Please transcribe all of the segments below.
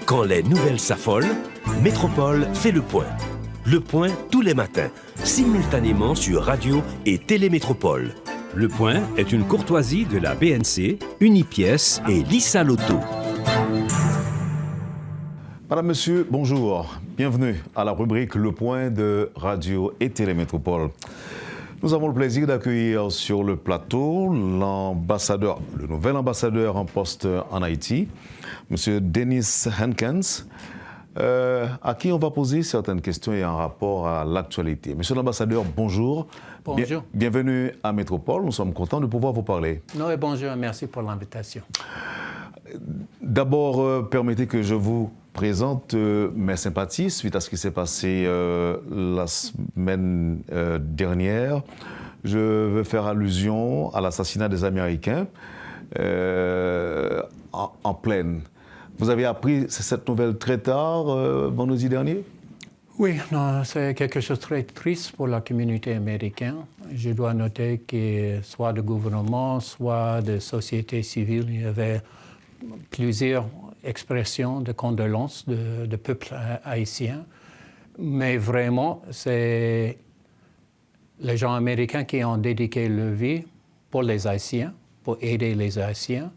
Quand les nouvelles s'affolent, Métropole fait le point. Le point tous les matins, simultanément sur Radio et Télémétropole. Le point est une courtoisie de la BNC, Unipièces et Lisa Lotto. Madame, Monsieur, bonjour. Bienvenue à la rubrique Le Point de Radio et Télémétropole. Nous avons le plaisir d'accueillir sur le plateau l'ambassadeur, le nouvel ambassadeur en poste en Haïti, Monsieur Dennis Hankins, à qui on va poser certaines questions et en rapport à l'actualité. Monsieur l'ambassadeur, bonjour. Bonjour. Bienvenue à Métropole. Nous sommes contents de pouvoir vous parler. Non, et bonjour, merci pour l'invitation. D'abord, permettez que je vous présente mes sympathies suite à ce qui s'est passé la semaine dernière. Je veux faire allusion à l'assassinat des Américains en pleine. Vous avez appris cette nouvelle très tard, vendredi dernier? Oui, c'est quelque chose de très triste pour la communauté américaine. Je dois noter que soit de gouvernement, soit de société civile, il y avait plusieurs expressions de condoléances de peuple haïtien. Mais vraiment, c'est les gens américains qui ont dédié leur vie pour les Haïtiens, pour aider les Haïtiens.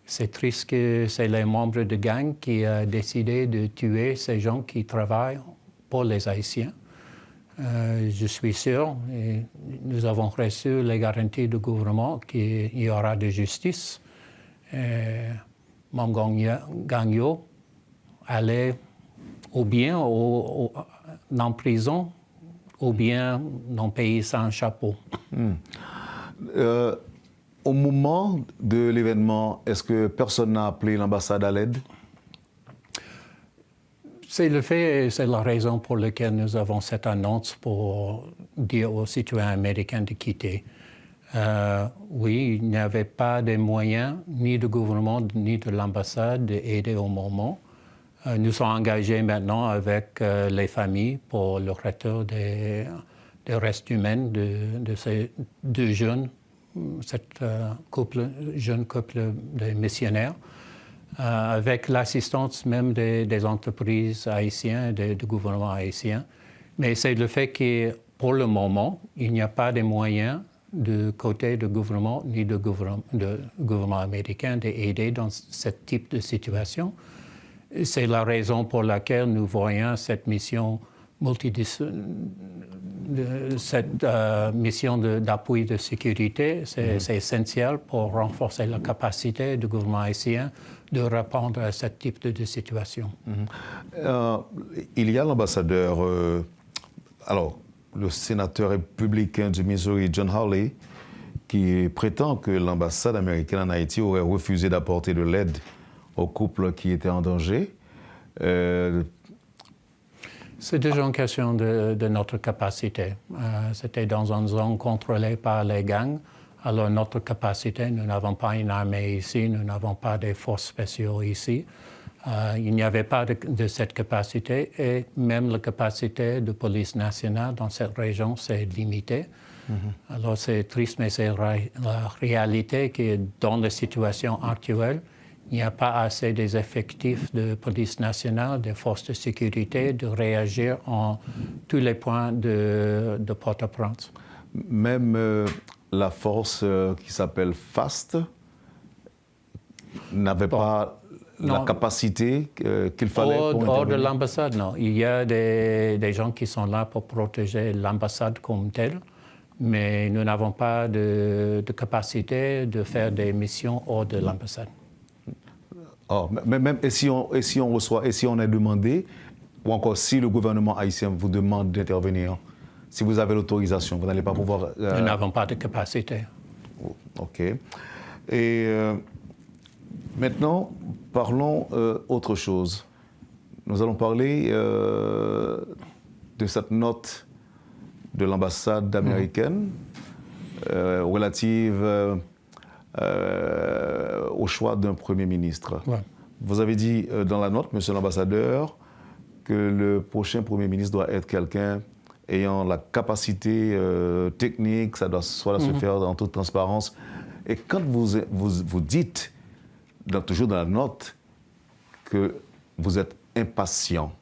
C'est triste que c'est les membres de gang qui ont décidé de tuer ces gens qui travaillent pour les Haïtiens. Je suis sûr, et nous avons reçu les garanties du gouvernement qu'il y aura de justice. Mme Gagnon allait ou bien dans prison ou bien dans le pays sans chapeau. Au moment de l'événement, est-ce que personne n'a appelé l'ambassade à l'aide? C'est le fait, c'est la raison pour laquelle nous avons cette annonce pour dire aux citoyens américains de quitter. Oui, il n'y avait pas de moyens, ni du gouvernement, ni de l'ambassade, d'aider au moment. Nous sommes engagés maintenant avec les familles pour le retour des restes humains de ces deux jeunes, jeune couple de missionnaires, avec l'assistance même des entreprises haïtiennes et du gouvernement haïtien. Mais c'est le fait que, pour le moment, il n'y a pas de moyens du côté du gouvernement ni du gouvernement américain d'aider dans ce type de situation. C'est la raison pour laquelle nous voyons cette mission mission d'appui de sécurité. C'est essentiel pour renforcer la capacité du gouvernement haïtien de répondre à ce type de situation. Il y a l'ambassadeur... le sénateur républicain du Missouri, John Hawley, qui prétend que l'ambassade américaine en Haïti aurait refusé d'apporter de l'aide aux couples qui étaient en danger. C'est déjà une question de notre capacité. C'était dans une zone contrôlée par les gangs. Alors notre capacité, nous n'avons pas une armée ici, nous n'avons pas des forces spéciales ici. Il n'y avait pas de cette capacité et même la capacité de police nationale dans cette région, c'est limité. Alors c'est triste, mais c'est la réalité que dans la situation actuelle, il n'y a pas assez des effectifs de police nationale, des forces de sécurité, de réagir en tous les points de Port-au-Prince. Même la force qui s'appelle FAST n'avait pas la capacité qu'il fallait pour intervenir. Hors de l'ambassade, non. Il y a des gens qui sont là pour protéger l'ambassade comme telle, mais nous n'avons pas de capacité de faire des missions hors de l'ambassade. Même si on reçoit, et si on est demandé, ou encore si le gouvernement haïtien vous demande d'intervenir, si vous avez l'autorisation, vous n'allez pas pouvoir... Nous n'avons pas de capacité. OK. Et maintenant, parlons autre chose. Nous allons parler de cette note de l'ambassade américaine relative au choix d'un Premier ministre. Ouais. Vous avez dit dans la note, Monsieur l'ambassadeur, que le prochain Premier ministre doit être quelqu'un ayant la capacité technique, ça doit se faire en toute transparence. Et quand vous dites, toujours dans la note, que vous êtes impatient.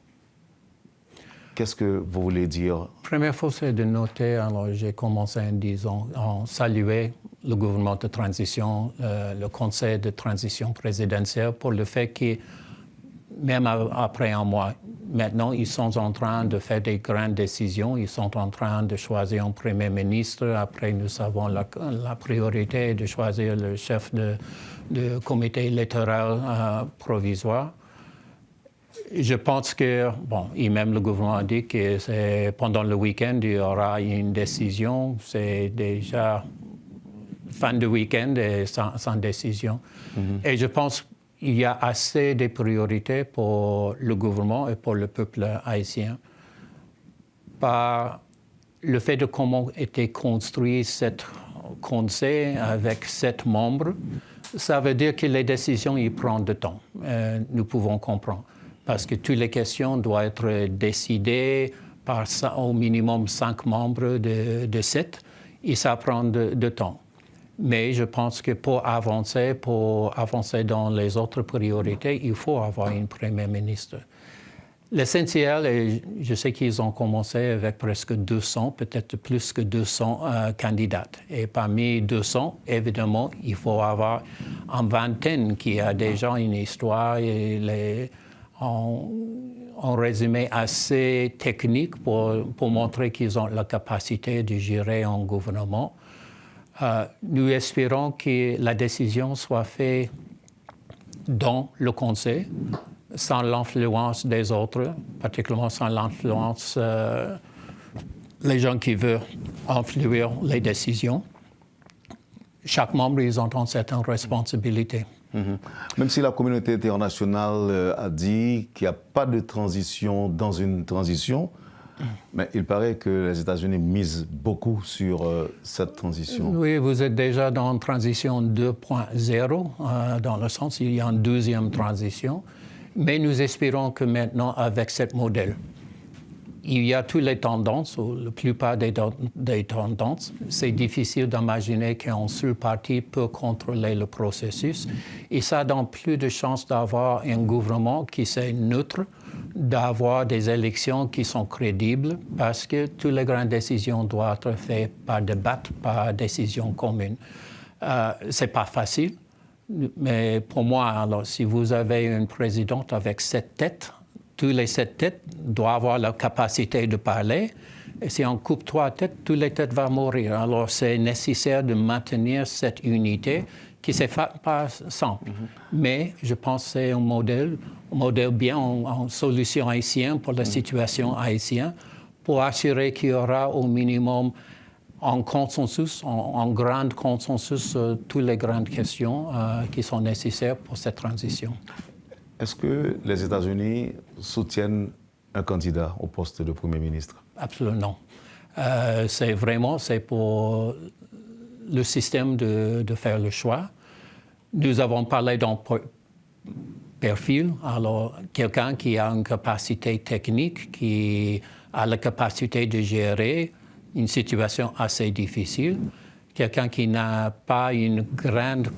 Qu'est-ce que vous voulez dire? Première chose, c'est de noter, alors j'ai commencé en disant, en saluer le gouvernement de transition, le conseil de transition présidentielle pour le fait que, même après un mois, maintenant, ils sont en train de faire des grandes décisions. Ils sont en train de choisir un premier ministre. Après, nous avons la priorité de choisir le chef de comité électoral provisoire. Je pense que, bon, et même le gouvernement a dit que pendant le week-end, il y aura une décision. C'est déjà fin de week-end et sans décision. Mm-hmm. Et je pense qu'il y a assez de priorités pour le gouvernement et pour le peuple haïtien. Par le fait de comment était construit cette conseil avec 7 membres, ça veut dire que les décisions, ils prennent du temps. Nous pouvons comprendre. Parce que toutes les questions doivent être décidées par au minimum 5 membres de 7, et ça prend de temps. Mais je pense que pour avancer dans les autres priorités, il faut avoir un Premier ministre. L'essentiel, et je sais qu'ils ont commencé avec presque 200, peut-être plus que 200 candidats. Et parmi 200, évidemment, il faut avoir une vingtaine qui a déjà une histoire et en résumé assez technique pour montrer qu'ils ont la capacité de gérer un gouvernement. Nous espérons que la décision soit faite dans le Conseil, sans l'influence des autres, particulièrement sans l'influence des gens qui veulent influer les décisions. Chaque membre, ils ont une certaine responsabilité. Mm-hmm. Même si la communauté internationale a dit qu'il n'y a pas de transition dans une transition, mais il paraît que les États-Unis misent beaucoup sur cette transition. Oui, vous êtes déjà dans une transition 2.0, dans le sens où il y a une deuxième transition. Mais nous espérons que maintenant, avec ce modèle, il y a toutes les tendances, ou la plupart des tendances. C'est difficile d'imaginer qu'un seul parti peut contrôler le processus. Et ça donne plus de chances d'avoir un gouvernement qui est neutre, d'avoir des élections qui sont crédibles, parce que toutes les grandes décisions doivent être faites par débat, par décision commune. Ce n'est pas facile, mais pour moi, alors, si vous avez une présidente avec 7 têtes, toutes les 7 têtes doivent avoir la capacité de parler. Et si on coupe 3 têtes, toutes les têtes vont mourir. Alors, c'est nécessaire de maintenir cette unité qui n'est pas simple. Mm-hmm. Mais je pense que c'est un modèle bien, une solution haïtienne pour la situation haïtienne, pour assurer qu'il y aura au minimum un consensus, un grand consensus sur toutes les grandes questions qui sont nécessaires pour cette transition. Est-ce que les États-Unis soutiennent un candidat au poste de Premier ministre? Absolument. C'est pour le système de faire le choix. Nous avons parlé d'un profil, alors quelqu'un qui a une capacité technique, qui a la capacité de gérer une situation assez difficile, quelqu'un qui n'a pas une grande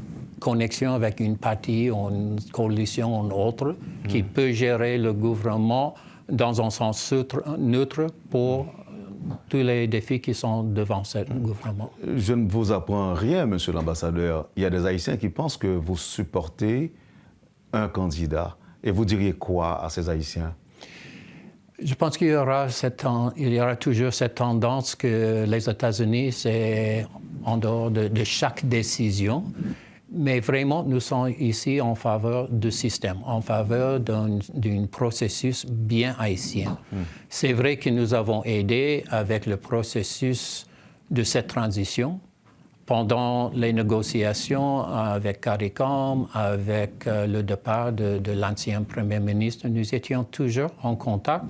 connexion avec une partie ou une coalition ou une autre, qui peut gérer le gouvernement dans un sens neutre pour tous les défis qui sont devant ce gouvernement. Je ne vous apprends rien, Monsieur l'ambassadeur. Il y a des Haïtiens qui pensent que vous supportez un candidat. Et vous diriez quoi à ces Haïtiens? Je pense qu'il y aura toujours cette tendance que les États-Unis, c'est en dehors de chaque décision. Mais vraiment, nous sommes ici en faveur du système, en faveur d'un processus bien haïtien. C'est vrai que nous avons aidé avec le processus de cette transition. Pendant les négociations avec CARICOM, avec le départ de l'ancien Premier ministre, nous étions toujours en contact.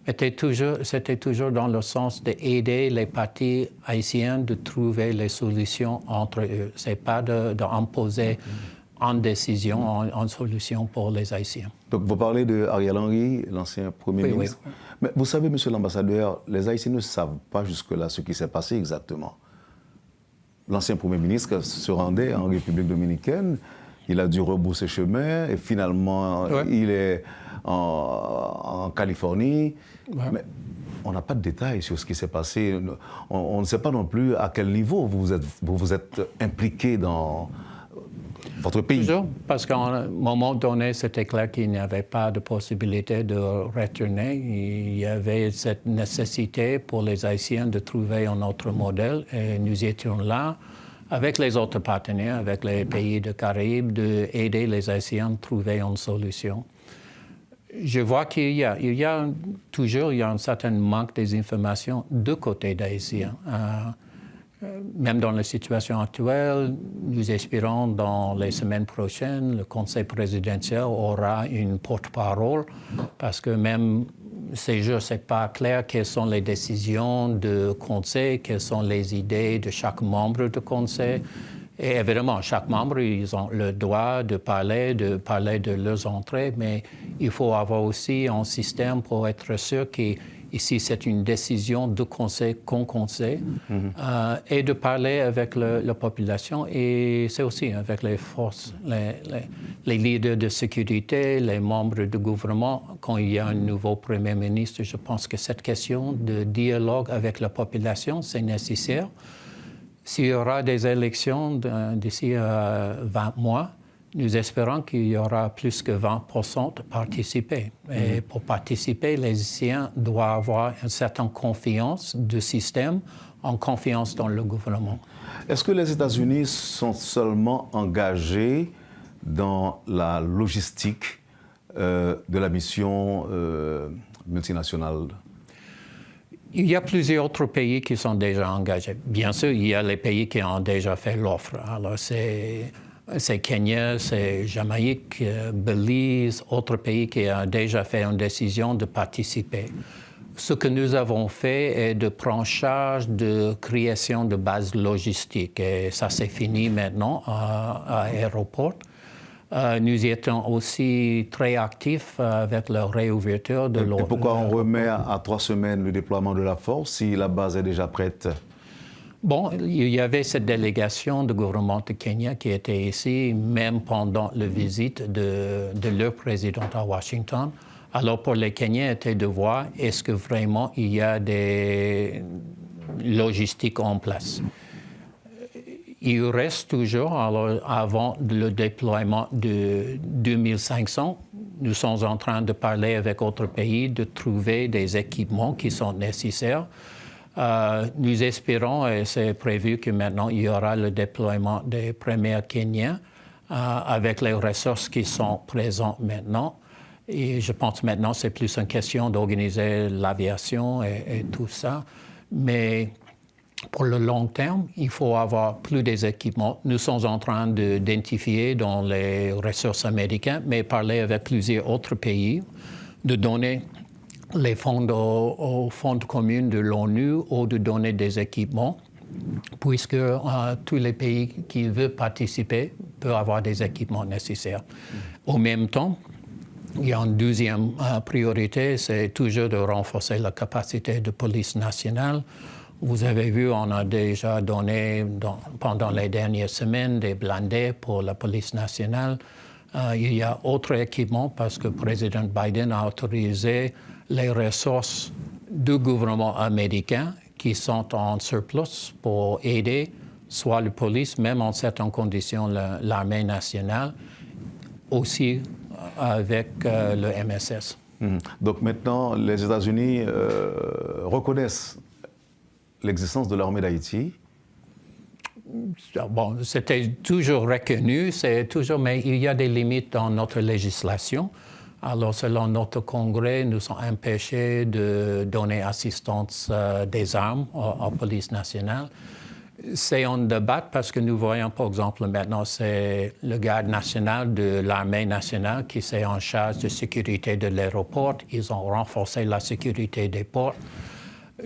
C'était toujours dans le sens d'aider les partis haïtiens de trouver les solutions entre eux. Ce n'est pas d'imposer une décision, une solution pour les Haïtiens. Donc vous parlez de Ariel Henry, l'ancien Premier ministre. Oui. Mais vous savez, Monsieur l'ambassadeur, les Haïtiens ne savent pas jusque-là ce qui s'est passé exactement. L'ancien Premier ministre se rendait en République dominicaine, il a dû rebousser chemin et finalement il est en Californie. Ouais. Mais on n'a pas de détails sur ce qui s'est passé. On ne sait pas non plus à quel niveau vous vous êtes impliqué dans votre pays. Toujours, parce qu'à un moment donné, c'était clair qu'il n'y avait pas de possibilité de retourner. Il y avait cette nécessité pour les Haïtiens de trouver un autre modèle. Et nous étions là, avec les autres partenaires, avec les pays de Caraïbes, d'aider les Haïtiens à trouver une solution. Je vois qu'il y a toujours un certain manque des informations de côté d'Haïtiens. Même dans la situation actuelle, nous espérons dans les semaines prochaines, le Conseil présidentiel aura une porte-parole parce que même ces jours, ce n'est pas clair quelles sont les décisions du Conseil, quelles sont les idées de chaque membre du Conseil. Et évidemment, chaque membre, ils ont le droit de parler de leurs entrées, mais il faut avoir aussi un système pour être sûr qu'ici, c'est une décision de conseil qu'on conseille, et de parler avec la population. Et c'est aussi avec les forces, les leaders de sécurité, les membres du gouvernement. Quand il y a un nouveau Premier ministre, je pense que cette question de dialogue avec la population, c'est nécessaire. S'il y aura des élections d'ici 20 mois, nous espérons qu'il y aura plus que 20% de participer. Et pour participer, les Haïtiens doivent avoir une certaine confiance du système, en confiance dans le gouvernement. Est-ce que les États-Unis sont seulement engagés dans la logistique de la mission multinationale? Il y a plusieurs autres pays qui sont déjà engagés. Bien sûr, il y a les pays qui ont déjà fait l'offre. Alors, c'est Kenya, c'est Jamaïque, Belize, autres pays qui ont déjà fait une décision de participer. Ce que nous avons fait est de prendre en charge de création de bases logistiques. Et ça, c'est fini maintenant à l'aéroport. Nous étions aussi très actifs avec la réouverture de l'eau. Et pourquoi on remet à 3 semaines le déploiement de la force si la base est déjà prête? Bon, il y avait cette délégation du gouvernement de Kenya qui était ici, même pendant la visite de leur président à Washington. Alors, pour les Kenyans, c'était de voir est-ce que vraiment il y a des logistiques en place. Il reste toujours, alors, avant le déploiement de 2500, nous sommes en train de parler avec d'autres pays, de trouver des équipements qui sont nécessaires. Nous espérons, et c'est prévu que maintenant il y aura le déploiement des premiers Kenyans avec les ressources qui sont présentes maintenant. Et je pense maintenant c'est plus une question d'organiser l'aviation et tout ça. Mais pour le long terme, il faut avoir plus des équipements. Nous sommes en train d'identifier dans les ressources américaines, mais parler avec plusieurs autres pays, de donner les fonds aux fonds communs de l'ONU ou de donner des équipements, puisque tous les pays qui veulent participer peuvent avoir des équipements nécessaires. Au même temps, il y a une deuxième priorité, c'est toujours de renforcer la capacité de police nationale. Vous avez vu, on a déjà donné pendant les dernières semaines des blindés pour la police nationale. Il y a autres équipements parce que le président Biden a autorisé les ressources du gouvernement américain qui sont en surplus pour aider soit la police, même en certaines conditions l'armée nationale, aussi avec le MSS. Donc maintenant, les États-Unis reconnaissent l'existence de l'armée d'Haïti? Bon, c'était toujours reconnu, mais il y a des limites dans notre législation. Alors, selon notre Congrès, nous sommes empêchés de donner assistance des armes à la police nationale. C'est un débat parce que nous voyons, par exemple, maintenant, c'est le garde national de l'armée nationale qui est en charge de la sécurité de l'aéroport. Ils ont renforcé la sécurité des ports.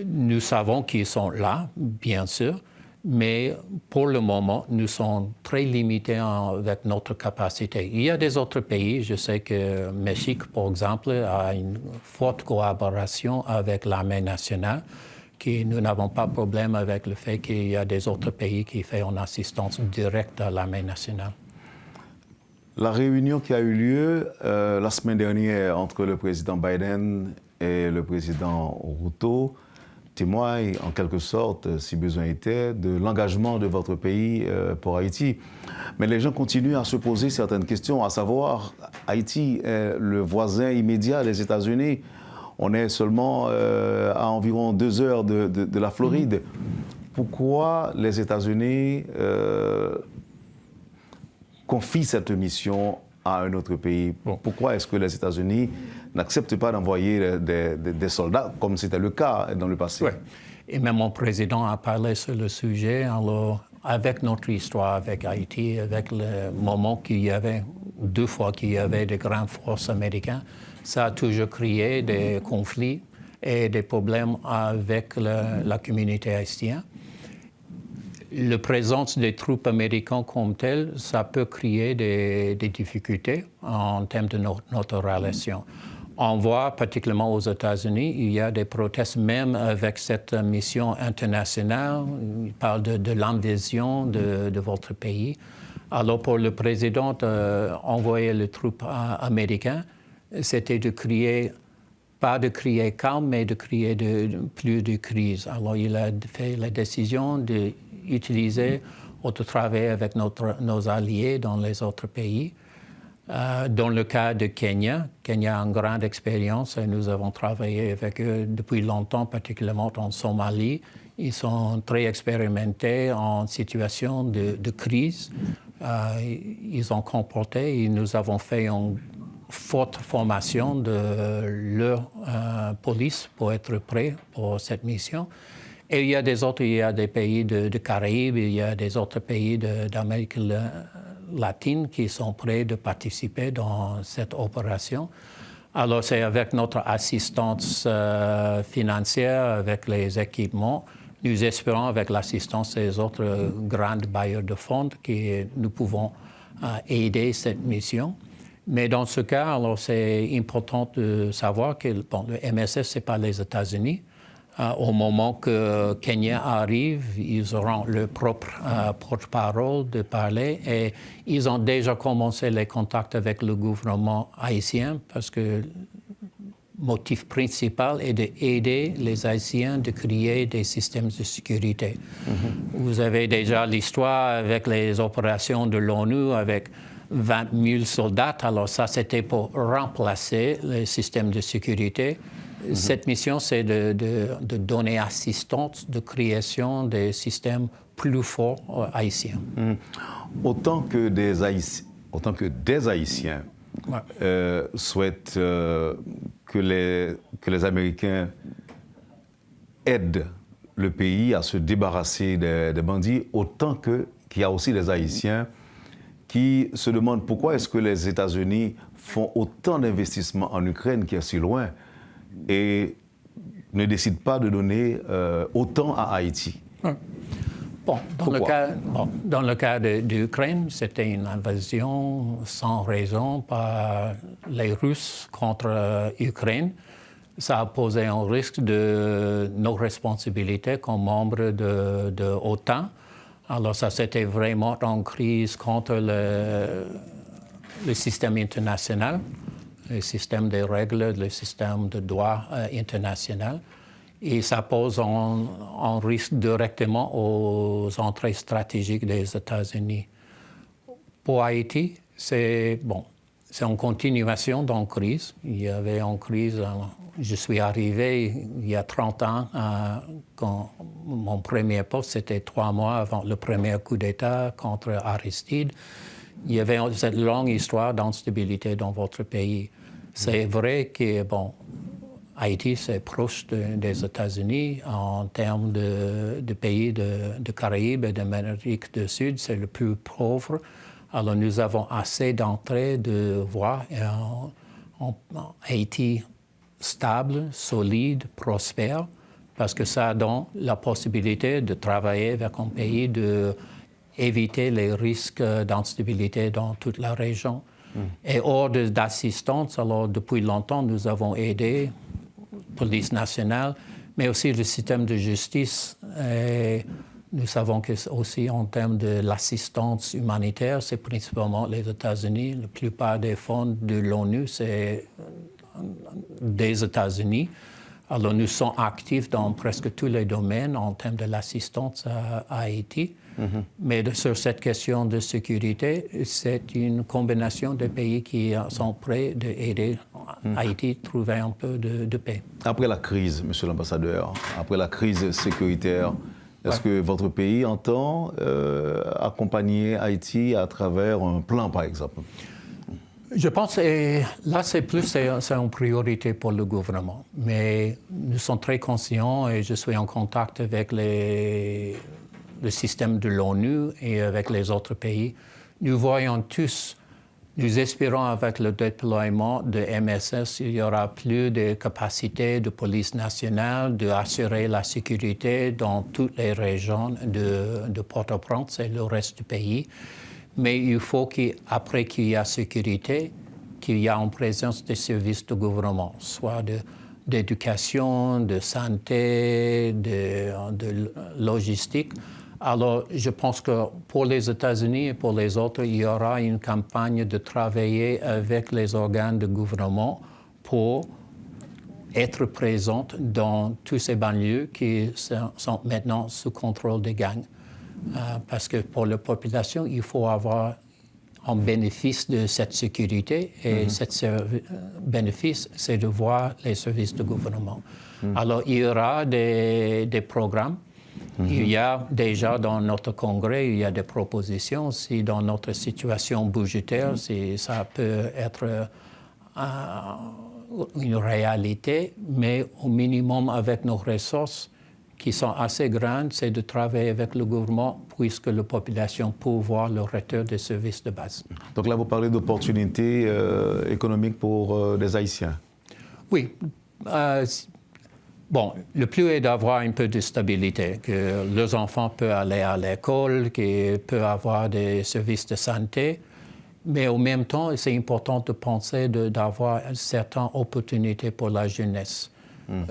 Nous savons qu'ils sont là, bien sûr, mais pour le moment, nous sommes très limités avec notre capacité. Il y a des autres pays, je sais que le Mexique, par exemple, a une forte collaboration avec l'armée nationale, nous n'avons pas de problème avec le fait qu'il y a des autres pays qui font une assistance directe à l'armée nationale. La réunion qui a eu lieu la semaine dernière entre le président Biden et le président Ruto témoigne en quelque sorte, si besoin était, de l'engagement de votre pays pour Haïti. Mais les gens continuent à se poser certaines questions, à savoir, Haïti est le voisin immédiat des États-Unis. On est seulement à environ 2 heures de la Floride. Pourquoi les États-Unis confient cette mission à un autre pays? Pourquoi est-ce que les États-Unis n'acceptent pas d'envoyer des soldats, comme c'était le cas dans le passé? Ouais. Et même mon président a parlé sur le sujet. Alors, avec notre histoire avec Haïti, avec le moment qu'il y avait, 2 fois qu'il y avait de grandes forces américaines, ça a toujours créé des conflits et des problèmes avec la communauté haïtienne. La présence des troupes américaines comme telles, ça peut créer des difficultés en termes de notre relation. On voit particulièrement aux États-Unis, il y a des protestes même avec cette mission internationale. Il parle de l'invasion de votre pays. Alors pour le président, envoyer les troupes américaines, c'était de créer, pas de créer calme, mais de créer plus de crise. Alors il a fait la décision d'utiliser ou de travailler avec nos alliés dans les autres pays. Dans le cas de Kenya, Kenya a une grande expérience et nous avons travaillé avec eux depuis longtemps, particulièrement en Somalie. Ils sont très expérimentés en situation de crise. Ils ont comporté et nous avons fait une forte formation de leur police pour être prêts pour cette mission. Et il y a des pays de Caraïbes, il y a des autres pays d'Amérique latine qui sont prêts de participer dans cette opération. Alors c'est avec notre assistance financière, avec les équipements, nous espérons avec l'assistance des autres grands bailleurs de fonds que nous pouvons aider cette mission. Mais dans ce cas, alors c'est important de savoir que le MSS, ce n'est pas les États-Unis. Au moment que Kenya arrive, ils auront leur propre porte-parole de parler et ils ont déjà commencé les contacts avec le gouvernement haïtien parce que le motif principal est d'aider les Haïtiens de créer des systèmes de sécurité. Vous avez déjà l'histoire avec les opérations de l'ONU avec 20 000 soldats. Alors ça, c'était pour remplacer les systèmes de sécurité. Cette mission, c'est de donner assistance de création des systèmes plus forts haïtiens. Autant que des Haïtiens ouais. Souhaitent que les Américains aident le pays à se débarrasser des bandits, autant qu'il y a aussi des Haïtiens qui se demandent pourquoi est-ce que les États-Unis font autant d'investissements en Ukraine qui est si loin et ne décide pas de donner autant à Haïti. Bon, dans le cas de l'Ukraine, c'était une invasion sans raison par les Russes contre l'Ukraine. Ça a posé un risque de nos responsabilités comme membres de l'OTAN. Alors ça, c'était vraiment une crise contre le système international, le système des règles, le système de droit international. Et ça pose un risque directement aux entrées stratégiques des États-Unis. Pour Haïti, c'est une continuation d'une crise. Il y avait une crise, je suis arrivé il y a 30 ans, quand mon premier poste, c'était 3 mois avant le premier coup d'État contre Aristide. Il y avait cette longue histoire d'instabilité dans votre pays. C'est vrai que, Haïti, c'est proche des États-Unis en termes de pays de Caraïbes et d'Amérique du Sud. C'est le plus pauvre. Alors, nous avons assez d'entrées de voir en Haïti stable, solide, prospère, parce que ça donne la possibilité de travailler avec un pays, d'éviter les risques d'instabilité dans toute la région. Et hors d'assistance, alors depuis longtemps, nous avons aidé la police nationale, mais aussi le système de justice. Et Nous savons que aussi en termes de l'assistance humanitaire, c'est principalement les États-Unis. La plupart des fonds de l'ONU, c'est des États-Unis. Alors nous sommes actifs dans presque tous les domaines en termes de l'assistance à Haïti. Mais sur cette question de sécurité, c'est une combinaison de pays qui sont prêts d'aider Haïti à trouver un peu de paix. Après la crise, monsieur l'ambassadeur, après la crise sécuritaire, est-ce que votre pays entend accompagner Haïti à travers un plan, par exemple? Je pense que là, c'est une priorité pour le gouvernement. Mais nous sommes très conscients et je suis en contact avec le système de l'ONU et avec les autres pays. Nous voyons tous, nous espérons avec le déploiement de MSS, il y aura plus de capacités de police nationale d'assurer la sécurité dans toutes les régions de Port-au-Prince et le reste du pays. Mais il faut qu'après qu'il y a sécurité, qu'il y a en présence des services de gouvernement, soit d'éducation, de santé, de logistique. Alors, je pense que pour les États-Unis et pour les autres, il y aura une campagne de travailler avec les organes de gouvernement pour être présente dans tous ces banlieues qui sont maintenant sous contrôle des gangs. Parce que pour la population, il faut avoir un bénéfice de cette sécurité et ce bénéfice, c'est de voir les services de gouvernement. Alors, il y aura des programmes. Il y a déjà dans notre congrès, il y a des propositions. Si dans notre situation budgétaire, si ça peut être une réalité, mais au minimum avec nos ressources, qui sont assez grandes, c'est de travailler avec le gouvernement puisque la population peut voir le retour des services de base. Donc là, vous parlez d'opportunités économiques pour les Haïtiens. Oui. Bon, le plus est d'avoir un peu de stabilité, que les enfants peuvent aller à l'école, qu'ils peuvent avoir des services de santé, mais en même temps, c'est important de penser d'avoir certaines opportunités pour la jeunesse.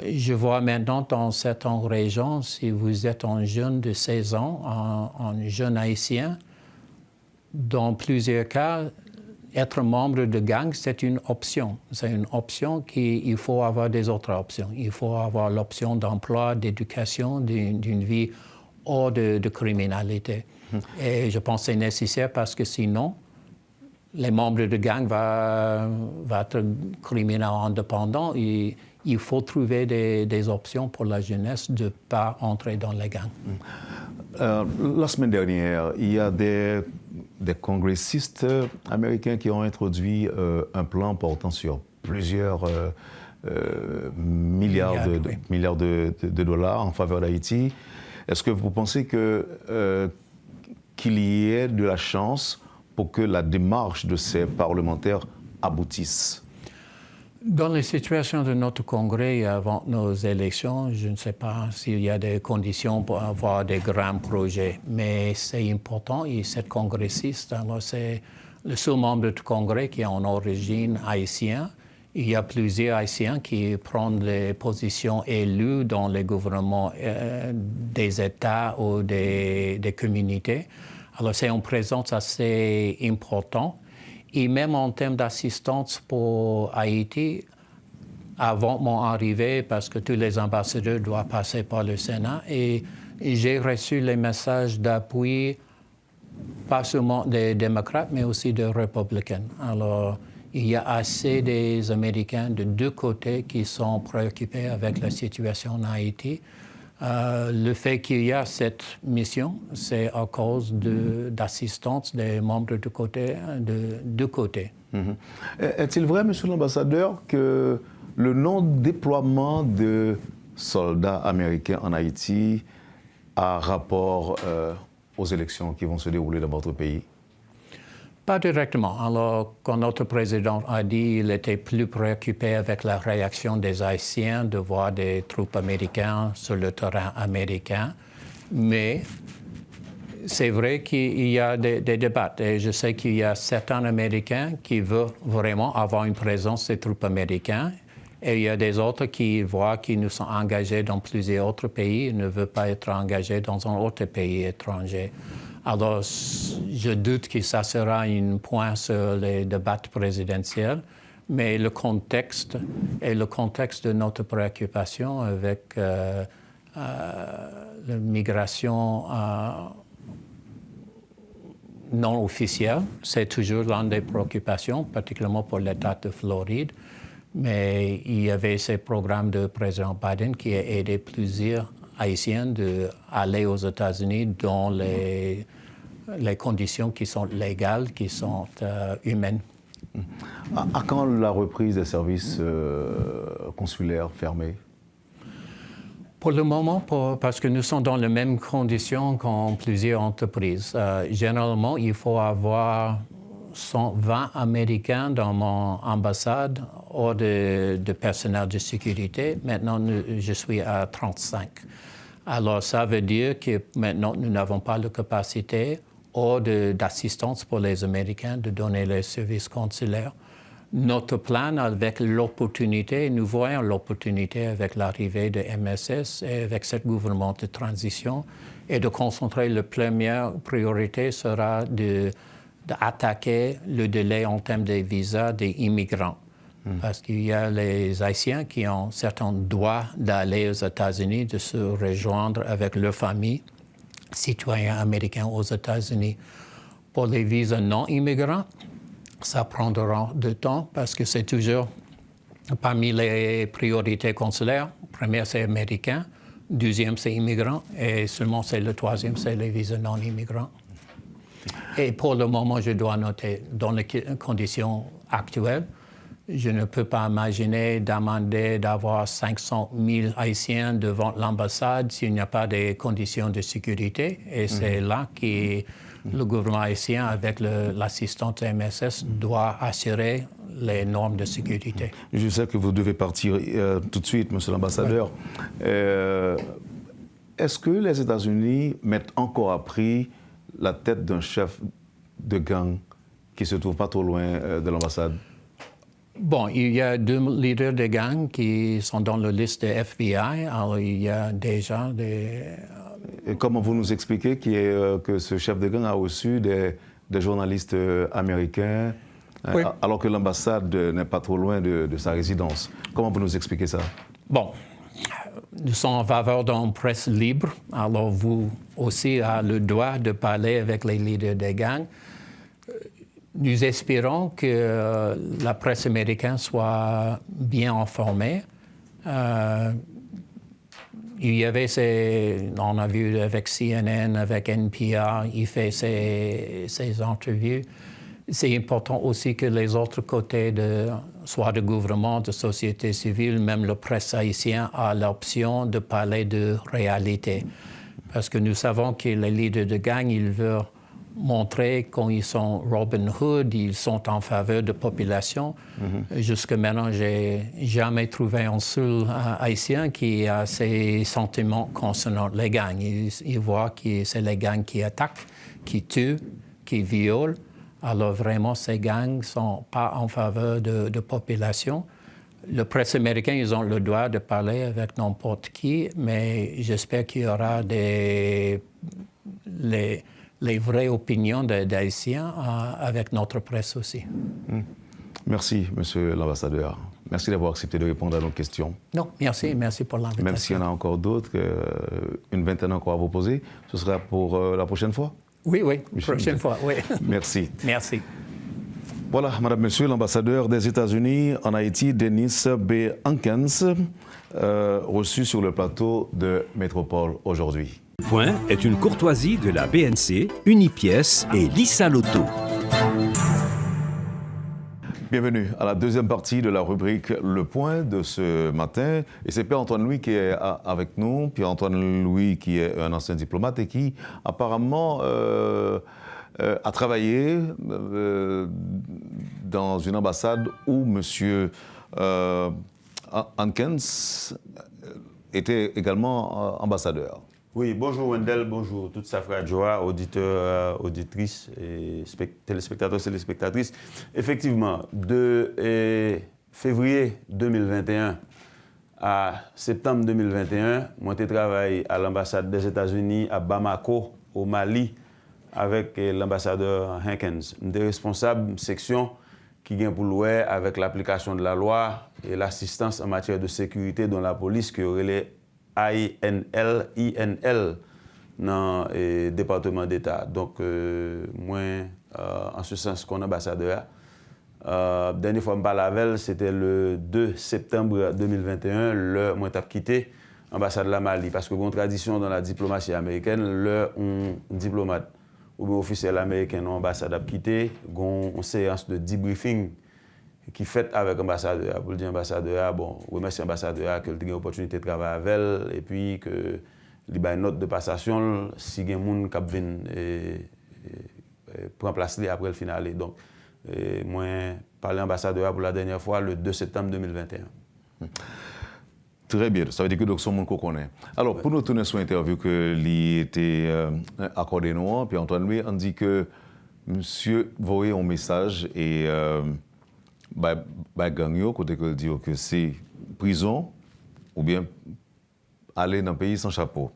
Je vois maintenant dans certaines régions, si vous êtes un jeune de 16 ans, un jeune haïtien, dans plusieurs cas, être membre de gang, c'est une option. C'est une option qu'il faut avoir des autres options. Il faut avoir l'option d'emploi, d'éducation, d'une vie hors de criminalité. Et je pense que c'est nécessaire parce que sinon, les membres de gang vont être criminels indépendants. Il faut trouver des options pour la jeunesse de ne pas entrer dans les gangs. La semaine dernière, il y a des congressistes américains qui ont introduit un plan portant sur plusieurs milliards de dollars en faveur d'Haïti. Est-ce que vous pensez qu'il y ait de la chance pour que la démarche de ces parlementaires aboutisse? Dans les situations de notre Congrès avant nos élections, je ne sais pas s'il y a des conditions pour avoir des grands projets, mais c'est important. Et cette congressiste, alors c'est le seul membre du Congrès qui est en origine haïtienne. Il y a plusieurs Haïtiens qui prennent les positions élues dans les gouvernements des États ou des communautés. Alors c'est une présence assez importante. Et même en termes d'assistance pour Haïti, avant mon arrivée, parce que tous les ambassadeurs doivent passer par le Sénat, et j'ai reçu les messages d'appui, pas seulement des démocrates, mais aussi des républicains. Alors, il y a assez des Américains de deux côtés qui sont préoccupés avec la situation en Haïti. Le fait qu'il y a cette mission, c'est à cause d'assistance des membres de deux côtés. Est-il vrai, monsieur l'ambassadeur, que le non-déploiement de soldats américains en Haïti a rapport aux élections qui vont se dérouler dans votre pays? Pas directement. Alors, quand notre président a dit qu'il était plus préoccupé avec la réaction des Haïtiens de voir des troupes américaines sur le terrain américain. Mais c'est vrai qu'il y a des débats. Et je sais qu'il y a certains Américains qui veulent vraiment avoir une présence des troupes américaines. Et il y a des autres qui voient qu'ils nous sont engagés dans plusieurs autres pays et ne veulent pas être engagés dans un autre pays étranger. Alors, je doute que ça sera un point sur les débats présidentiels, mais le contexte est le contexte de notre préoccupation avec la migration non officielle. C'est toujours l'une des préoccupations, particulièrement pour l'État de Floride. Mais il y avait ces programmes de président Biden qui a aidé plusieurs Haïtiens d'aller aux États-Unis dans les conditions qui sont légales, qui sont humaines. À quand la reprise des services consulaires fermés? Pour le moment, parce que nous sommes dans les mêmes conditions qu'en plusieurs entreprises. Généralement, il faut avoir 120 Américains dans mon ambassade hors de personnel de sécurité. Maintenant, je suis à 35. Alors, ça veut dire que maintenant, nous n'avons pas la capacité hors d'assistance pour les Américains de donner les services consulaires. Notre plan avec l'opportunité, nous voyons l'opportunité avec l'arrivée de MSS et avec ce gouvernement de transition, et de concentrer la première priorité sera d'attaquer le délai en termes des visas des immigrants. Parce qu'il y a les Haïtiens qui ont certains droits d'aller aux États-Unis, de se rejoindre avec leur famille, citoyens américains aux États-Unis. Pour les visas non immigrants, ça prendra du temps parce que c'est toujours parmi les priorités consulaires. Première, c'est américain. Deuxième, c'est immigrant. Et seulement, c'est le troisième, c'est les visas non immigrants. Et pour le moment, je dois noter, dans les conditions actuelles, je ne peux pas imaginer demander d'avoir 500 000 Haïtiens devant l'ambassade s'il n'y a pas de conditions de sécurité. Et c'est là que le gouvernement haïtien, avec l'assistante MSS, doit assurer les normes de sécurité. Je sais que vous devez partir tout de suite, monsieur l'ambassadeur. Ouais. Est-ce que les États-Unis mettent encore à prix la tête d'un chef de gang qui ne se trouve pas trop loin de l'ambassade? Bon, il y a 2 leaders de gangs qui sont dans la liste de FBI. Alors, il y a déjà des... Et comment vous nous expliquez que ce chef de gang a reçu des journalistes américains, oui, alors que l'ambassade n'est pas trop loin de sa résidence? Comment vous nous expliquez ça? Bon, nous sommes en faveur d'une presse libre. Alors, vous aussi avez le droit de parler avec les leaders des gangs. Nous espérons que la presse américaine soit bien informée. Il y avait on a vu avec CNN, avec NPR, il fait ces entrevues. C'est important aussi que les autres côtés, soit de gouvernement, de société civile, même la presse haïtienne, a l'option de parler de réalité. Parce que nous savons que les leaders de gang, ils veulent montrer quand ils sont Robin Hood, ils sont en faveur de la population. Jusqu'à maintenant, je n'ai jamais trouvé un seul Haïtien qui a ces sentiments concernant les gangs. Ils voient que c'est les gangs qui attaquent, qui tuent, qui violent. Alors vraiment, ces gangs ne sont pas en faveur de la population. La presse américaine, ils ont le droit de parler avec n'importe qui, mais j'espère qu'il y aura les vraies opinions des Haïtiens avec notre presse aussi. Merci, monsieur l'ambassadeur. Merci d'avoir accepté de répondre à nos questions. Non, merci pour l'invitation. Même s'il y en a encore d'autres, une vingtaine encore à vous poser, ce sera pour la prochaine fois? Oui, prochaine fois, oui. Merci. Merci. Voilà, madame, monsieur, l'ambassadeur des États-Unis en Haïti, Dennis B. Hankins, reçu sur le plateau de Métropole aujourd'hui. Le Point est une courtoisie de la BNC, Unipièce et Lisa Lotto. Bienvenue à la deuxième partie de la rubrique Le Point de ce matin. Et c'est Pierre-Antoine Louis qui est avec nous. Pierre-Antoine Louis qui est un ancien diplomate et qui apparemment a travaillé dans une ambassade où M. Hankins était également ambassadeur. Oui, bonjour Wendell, bonjour toute sa frère Joa, auditeurs, auditrices et téléspectateurs, téléspectatrices. Effectivement, février 2021 à septembre 2021, moi j'ai travaillé à l'ambassade des États-Unis à Bamako, au Mali, avec l'ambassadeur Hankins. J'étais responsable de section qui vient pour l'ouest avec l'application de la loi et l'assistance en matière de sécurité dans la police qui aurait les INL dans le département d'État. Donc, moi, en ce sens, qu'on ambassadeur. Dernière fois que je parlais avec elle, c'était le 2 septembre 2021, le moi j'ai quitté l'ambassade de la Mali parce que bon tradition dans la diplomatie américaine, un diplomate ou bien officiel américain dans l'ambassade a quitté, une séance de debriefing qui fait avec l'ambassadeur. Pour le dire ambassadeur, bon, remercie l'ambassadeur que a eu l'opportunité de travailler avec elle et puis que il a une note de passation si il y a des gens qui viennent prendre place après le finale. Donc, moi, parlé à l'ambassadeur pour la dernière fois le 2 septembre 2021. Très bien, ça veut dire que donc son monde qu'on connaît. Alors, pour nous tourner sur l'interview que lui était accordé nous, puis Antoine lui on dit que monsieur voyait un message et Gagnon, côté que dit que c'est prison ou bien aller dans le pays sans chapeau.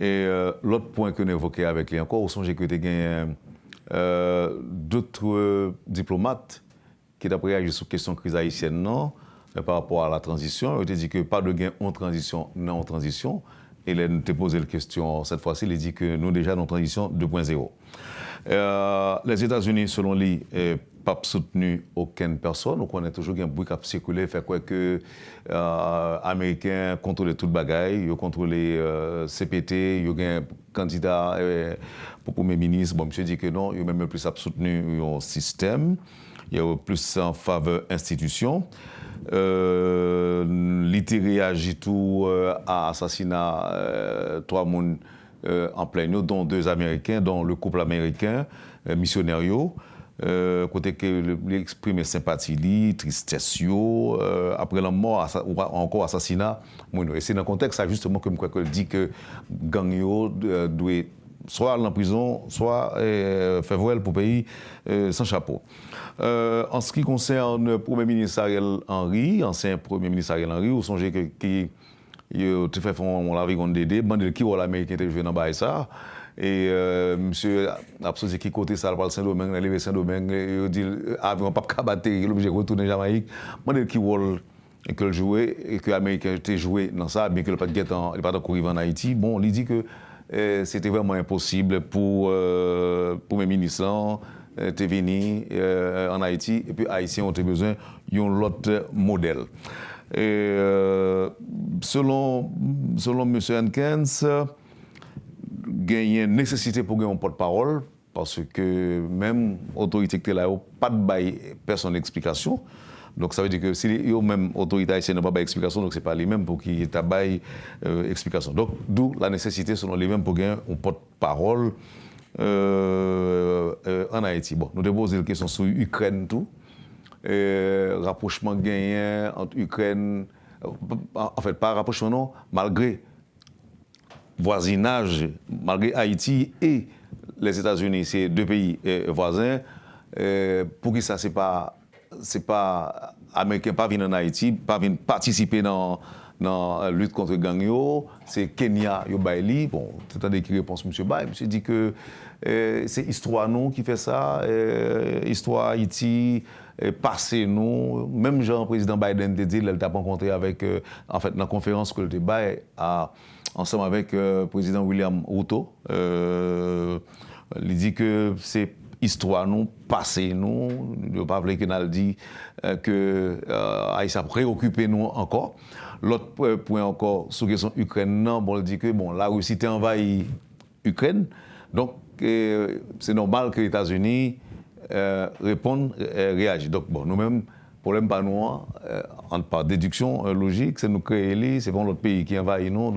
Et l'autre point que nous évoquons avec lui encore, au songe que tu as gagné d'autres diplomates qui ont réagi sur la question de la crise haïtienne, non, par rapport à la transition. Ils ont dit que pas de gain en transition, non en transition. Et là, nous te posé la question cette fois-ci, il dit que nous déjà dans transition 2.0. Les États-Unis, selon lui, pas soutenu aucune personne. Donc on a toujours un bruit qui a circulé, fait quoi que Américains contrôlent toute bagaille, ils contrôlent CPT, ils ont un candidat pour Premier ministre. Bon, monsieur dit que non, ils ont même plus soutenu un système, il y a plus en faveur institution. L'IT réagit tout à assassinat 3 personnes en plein eau, dont 2 Américains, dont le couple américain missionnaire. Côté que l'exprimer sympathie, tristesse, après la mort, ou encore assassinat. Et c'est dans le contexte, ça justement, comme quoi que dit que gang doit soit aller en prison, soit faire voile pour pays sans chapeau. En ce qui concerne le Premier ministre Ariel Henry, ancien Premier ministre Ariel Henry, vous songez que tu fais la vie contre Dédé, bande de qui ou l'Américain était joué dans ça. Et monsieur absolument qui côté ça parle Saint-Domingue, levé Saint-Domingue, il dit avion pas cabaté, il est obligé de retourner en Jamaïque. Bande qui rôle que le jouer et que l'Américain était joué dans ça, bien que le pas de pas arrivé en Haïti. Bon, il dit que c'était vraiment impossible pour Premier ministre de venir en Haïti et puis Haïtiens ont besoin d'un autre modèle. Et, selon M. Hankins, il y a une nécessité pour gagner un porte-parole parce que même l'autorité qui est là, pas de personne d'explication. Donc ça veut dire que si même l'autorité haïtienne n'a pas d'explication, donc ce n'est pas les-mêmes pour qu'ils aient explication. Donc d'où la nécessité selon les mêmes pour gagner un porte-parole en Haïti. Bon, nous devons poser la question sur l'Ukraine tout. Rapprochement gagné entre Ukraine, en fait pas rapprochement non, malgré voisinage, malgré Haïti et les États-Unis, c'est 2 pays voisins. Pour qui ça c'est pas américain pas venir en Haïti, pas venir participer dans la lutte contre gang yo, c'est Kenya yo baili. Bon, tout à l'heure qui réponse monsieur Bay, monsieur dit que c'est histoire non qui fait ça, histoire Haïti passé nous, même Jean président Biden te dit il t'a rencontré avec en fait dans la conférence que le débat ensemble avec le président William Ruto, il dit que c'est histoire nous, passé nous, il ne pas voulu qu'il dit que Haïti préoccupé nous encore. L'autre point encore sur la question Ukraine, non, bon, il dit que bon, la Russie a envahi l'Ukraine, donc c'est normal que les États-Unis répondent, réagissent. Donc bon, nous-mêmes, problème pas nous, par déduction logique, c'est nous créer, c'est bon l'autre pays qui envahit nous,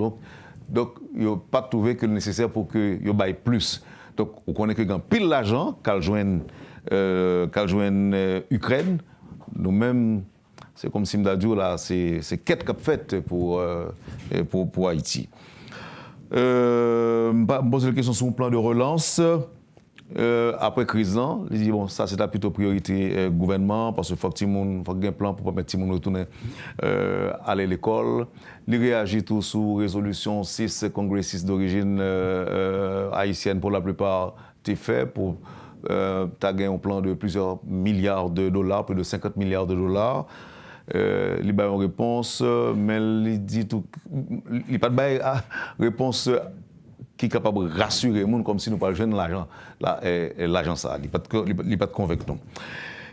donc il n'y a pas trouvé que le nécessaire pour que il y ait plus. Donc on connaît que quand pile l'argent qu'elle joigne Ukraine, nous-mêmes c'est comme si m'dadou là c'est quête qu'a faite pour Haïti. Me poser la question sur le plan de relance. après crise, il dit bon, ça c'est la plutôt priorité gouvernement parce qu'il faut qu'il y ait un plan pour permettre que les gens retournent aller à l'école. Il réagit tout sous résolution 6 congressistes d'origine haïtienne pour la plupart fait pour gagné un plan de plusieurs milliards de dollars, plus de 50 milliards de dollars. Il a une réponse, mais il dit tout, il n'a pas de réponse qui est capable de rassurer les gens comme si nous ne parlions pas de l'argent ça. Il n'est pas de convaincre.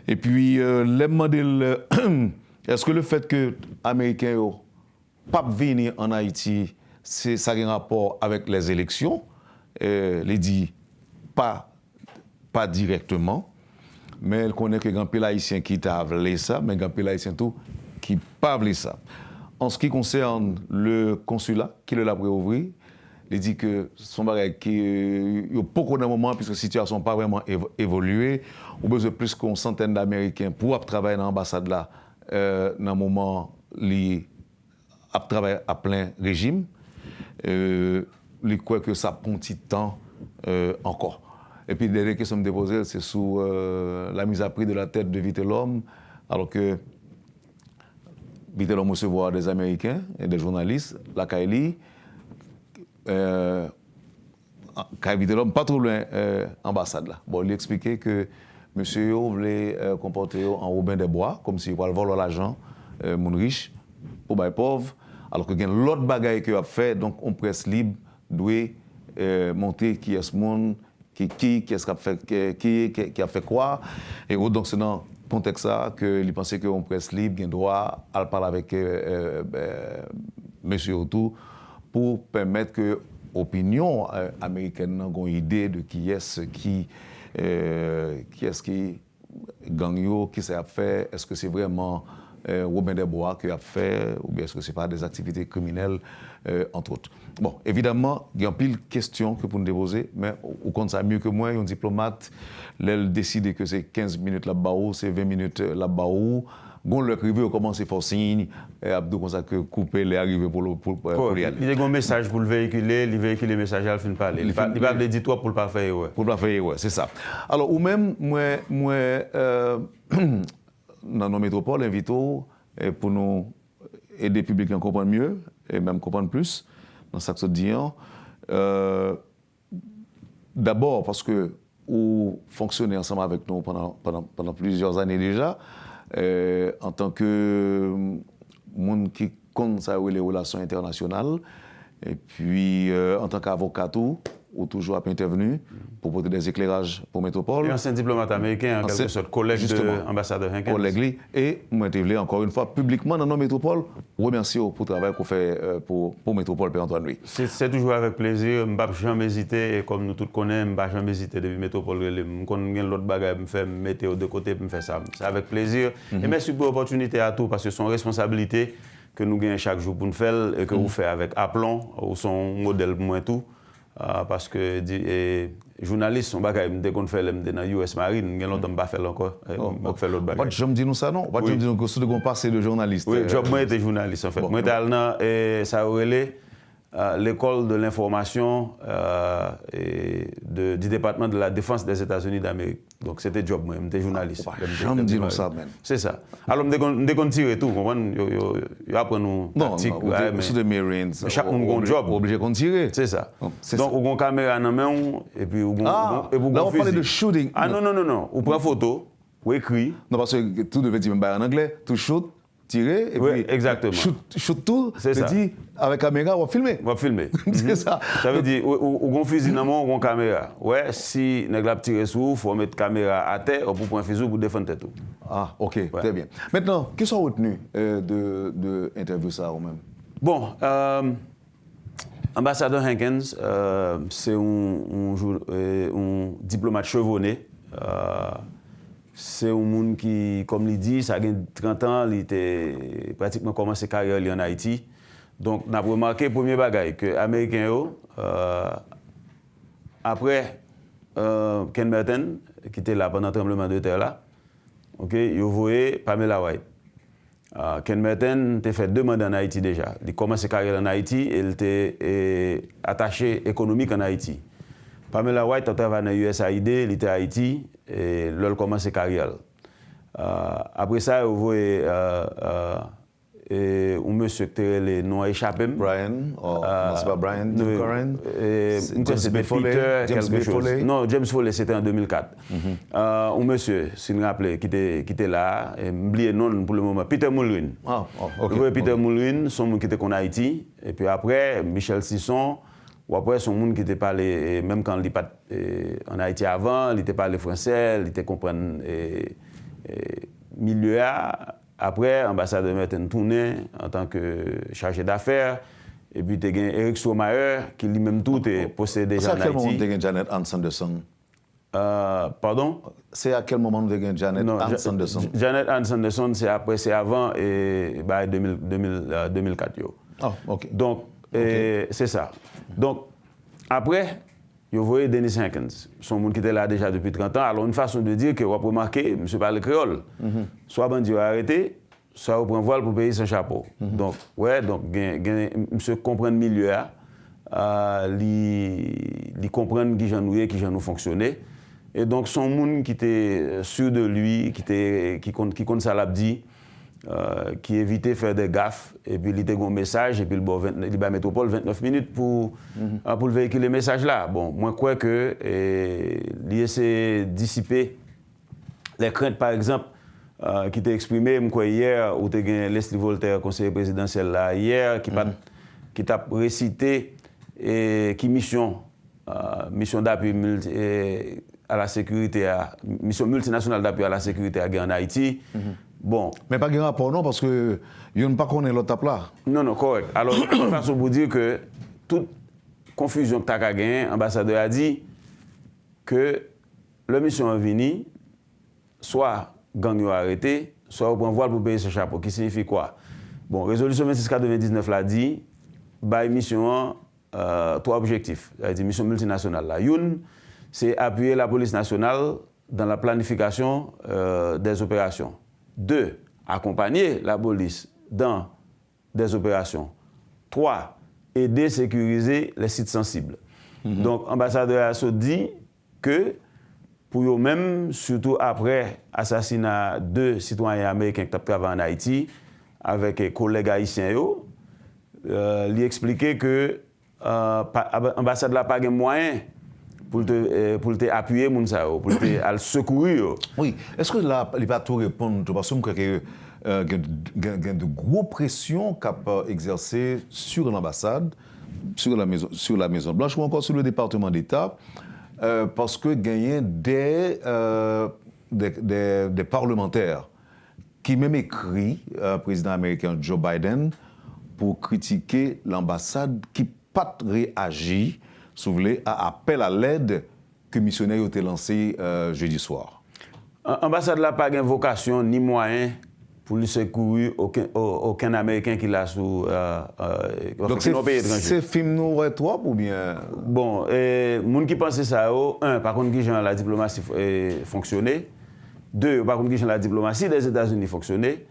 Et puis, les modèles, est-ce que le fait que les Américains ne pas venir en Haïti, ça a un rapport avec les élections? Il dit pas directement, mais elle connaît que grand pile haïtien qui t'a voulu ça, mais grand pile haïtien tout qui pas voulu ça. En ce qui concerne le consulat, qui l'a préouvert, il dit que son bagage qui il y a beaucoup de moments puisque la situation n'a pas vraiment évolué, on a besoin de plus qu'une centaine d'Américains pour travailler dans l'ambassade là dans un moment li a travailler à plein régime. Il croit que ça prend un petit temps encore. Et puis, la dernière question que je me déposée, c'est sur la mise à prix de la tête de Vitellum, alors que Vitellum recevoir des Américains et des journalistes, la Kaili, Vitellum pas trop loin ambassade là. Bon, il expliquait que monsieur voulait comporter en Robin des Bois, comme s'il voulait voler l'argent, mon riche, pour les pauvres, alors que l'autre bagaille qu'il a fait, donc on presse libre, doit monter qui est ce monde. Qui a fait quoi. Et donc, c'est dans ce contexte-là qu'il pensait qu'on presse libre, qu'il droit à parler avec monsieur autour pour permettre que l'opinion américaine ait une idée de qui est-ce qui gagne, qui ça a fait, est-ce que c'est vraiment Robin des Bois qui a fait, ou bien est-ce que ce n'est pas des activités criminelles, entre autres. Bon, évidemment, il y a pile de questions que pour nous déposer, mais au compte ça mieux que moi, un diplomate, elle décide que c'est 15 minutes là-bas, c'est 20 minutes là-bas. Quand le arrivé, on commence à faire signe, et Abdou comme ça que couper les arrivées pour y aller. Il y a un message pour le véhiculer, il véhicule le message, il finit parler. Il va le dire toi pour le pas faire, ouais. Pour le pas faire, ouais, c'est ça. Alors, ou même, moi dans nos métropoles, invitons pour nous aider le public à comprendre mieux et même comprendre plus dans ce que je dis. D'abord parce que vous fonctionnez ensemble avec nous pendant plusieurs années déjà, en tant que monde qui compte les relations internationales, et puis en tant qu'avocat ou toujours intervenu pour porter des éclairages pour Métropole. Et ancien diplomate américain, en quelque sorte, collègue de l'ambassadeur Hankins. Collègue, et moi, je voulais encore une fois, publiquement dans nos métropoles, remercier pour le travail qu'on fait pour Métropole Pierre-Antoine Louis. C'est toujours avec plaisir. Je n'ai jamais hésité, et comme nous tous connaissons, je n'ai jamais hésité depuis Métropole. Je connais l'autre bagage, je fais mettre de côté, je fais ça. C'est avec plaisir. Et merci pour l'opportunité à tout, parce que c'est une responsabilité que nous gagnons chaque jour pour nous faire, et que vous faites avec aplomb, ou son modèle pour moi tout. Parce que journalistes sont bagages dès qu'on fait dans US Marine, nous longtemps pas fait encore, on fait l'autre bagage. Je me dis nous ça non, je me dis nous que nous passé de journaliste. Oui, job moi était journaliste en fait. Moi j'étais dans ça relais l'école de l'information du département de la défense des États-Unis d'Amérique. Donc c'était job moi, j'étais journaliste. Je me dis nous ça même. C'est ça. Alors dès qu'on tire tout, comprendre, yo apprend nous tactique, mais sur des Marines. Chaque monde a un job obligé de tirer. C'est ça. Donc on a une caméra dans la main et puis on là on parle de shooting. Ah non, on prend photo, on écrit. Non parce que tout devait dire en anglais, tout shoot, tirer et oui, puis exactement. Shoot tout, c'est ça. Dit avec caméra on va filmer. On va filmer. C'est ça. Ça veut dire on a fusil dans mon caméra. Ouais, si nèg la tirer sur, il faut mettre caméra à terre pour prendre fusil pour défendre tout. Ah, OK, ouais. Très bien. Maintenant, qu'est-ce que vous avez retenu de interview ça ou même? Bon, ambassadeur Hankins, c'est un diplomate chevronné. C'est un monde qui, comme il dit, ça a 30 ans, il était pratiquement commencé carrière en Haïti. Donc, on a remarqué, premier bagage, que les Américains, après Ken Merton, qui était là pendant le tremblement de terre, là, ils ont voyé Pamela White. Ken Merton a fait 2 mandats en Haïti déjà. Il a commencé sa carrière en Haïti et il était attaché économique en Haïti. Pamela White a travaillé dans USAID, il était à Haïti, et là, elle commence sa carrière. Après ça, vous voyez un monsieur qui a les noms échappés. Brian, c'est pas Brian Curran? C'était Peter, quelque chose. Non, James Foley, c'était en 2004. Un monsieur, si vous vous rappelez, qui était là, et oublié le nom pour le moment, Peter Mulwin. Ok. Vous voyez Peter Mulwin, son monde qui était en Haïti, et puis après, Michel Sisson, ou après, son monde qui était parlé, même quand il était en Haïti avant, il était parlé français, il était comprendre milieu. Après, l'ambassadeur Merton tourné en tant que chargé d'affaires. Et puis, tu as Eric Stromayer, qui lui-même tout est possédé déjà en Haïti. C'est à quel moment tu as Janet Hans-Anderson? Pardon? C'est à quel moment tu as Janet Hans-Anderson? Janet Hans-Anderson, c'est avant 2004. OK. Donc, c'est ça. Donc, après, vous voyez Dennis Hankins, son monde qui était là déjà depuis 30 ans. Alors, une façon de dire que vous avez remarqué, M. parle créole. Soit bandit a arrêté, soit vous prenez voile pour payer son chapeau. Donc, M. comprend le milieu, il comprend qui j'en nous fonctionner. Et donc, son monde qui était sûr de lui, qui compte ça l'a dit, qui évitait de faire des gaffes, et puis il était un message, et puis il va Métropole 29 minutes pour le véhiculer le message là. Bon, moi, je crois que il essaie de dissiper les craintes, par exemple, qui t'ont exprimé, hier, où tu as Leslie Voltaire, conseiller présidentiel là, hier, qui t'a récité, qui mission d'appui à la sécurité, mission multinationale d'appui à la sécurité à guerre en Haïti. Bon. Mais pas de rapport, non, parce que vous ne pas connaître l'autre là. Non, correct. Alors, une façon pour dire que toute confusion que tu as gagné, l'ambassadeur a dit que la mission est venue, soit gang est arrêté, soit au point voile pour payer ce chapeau. Qui signifie quoi? Bon, résolution 2699 l'a dit, by mission, 3 objectifs. C'est-à-dire mission multinationale. La une, c'est appuyer la police nationale dans la planification des opérations. 2, accompagner la police dans des opérations. 3, aider à sécuriser les sites sensibles. Donc, l'ambassadeur a dit que pour eux-mêmes, surtout après l'assassinat de 2 citoyens américains qui travaillent en Haïti, avec des collègues haïtiens, il expliquait que l'ambassade n'a pas de moyens pour te appuyer, pour te secourir. Oui. Est-ce que là, il va tout répondre? Parce que je crois qu'il y a de grosses pressions qu'a exercées sur l'ambassade, sur la Maison-Blanche ou encore sur le département d'État, parce que gagner des parlementaires qui même écrit président américain Joe Biden pour critiquer l'ambassade qui n'a pas réagi, si vous voulez, à appel à l'aide que le missionnaire a été lancé jeudi soir. L'ambassade n'a pas de vocation ni moyen pour lui secourir aucun Américain qui l'a sous donc c'est film nous trop ou bien? Bon, les gens qui pensent ça, par contre, qui la diplomatie fonctionner. 2, par contre, qui la diplomatie des États-Unis fonctionner.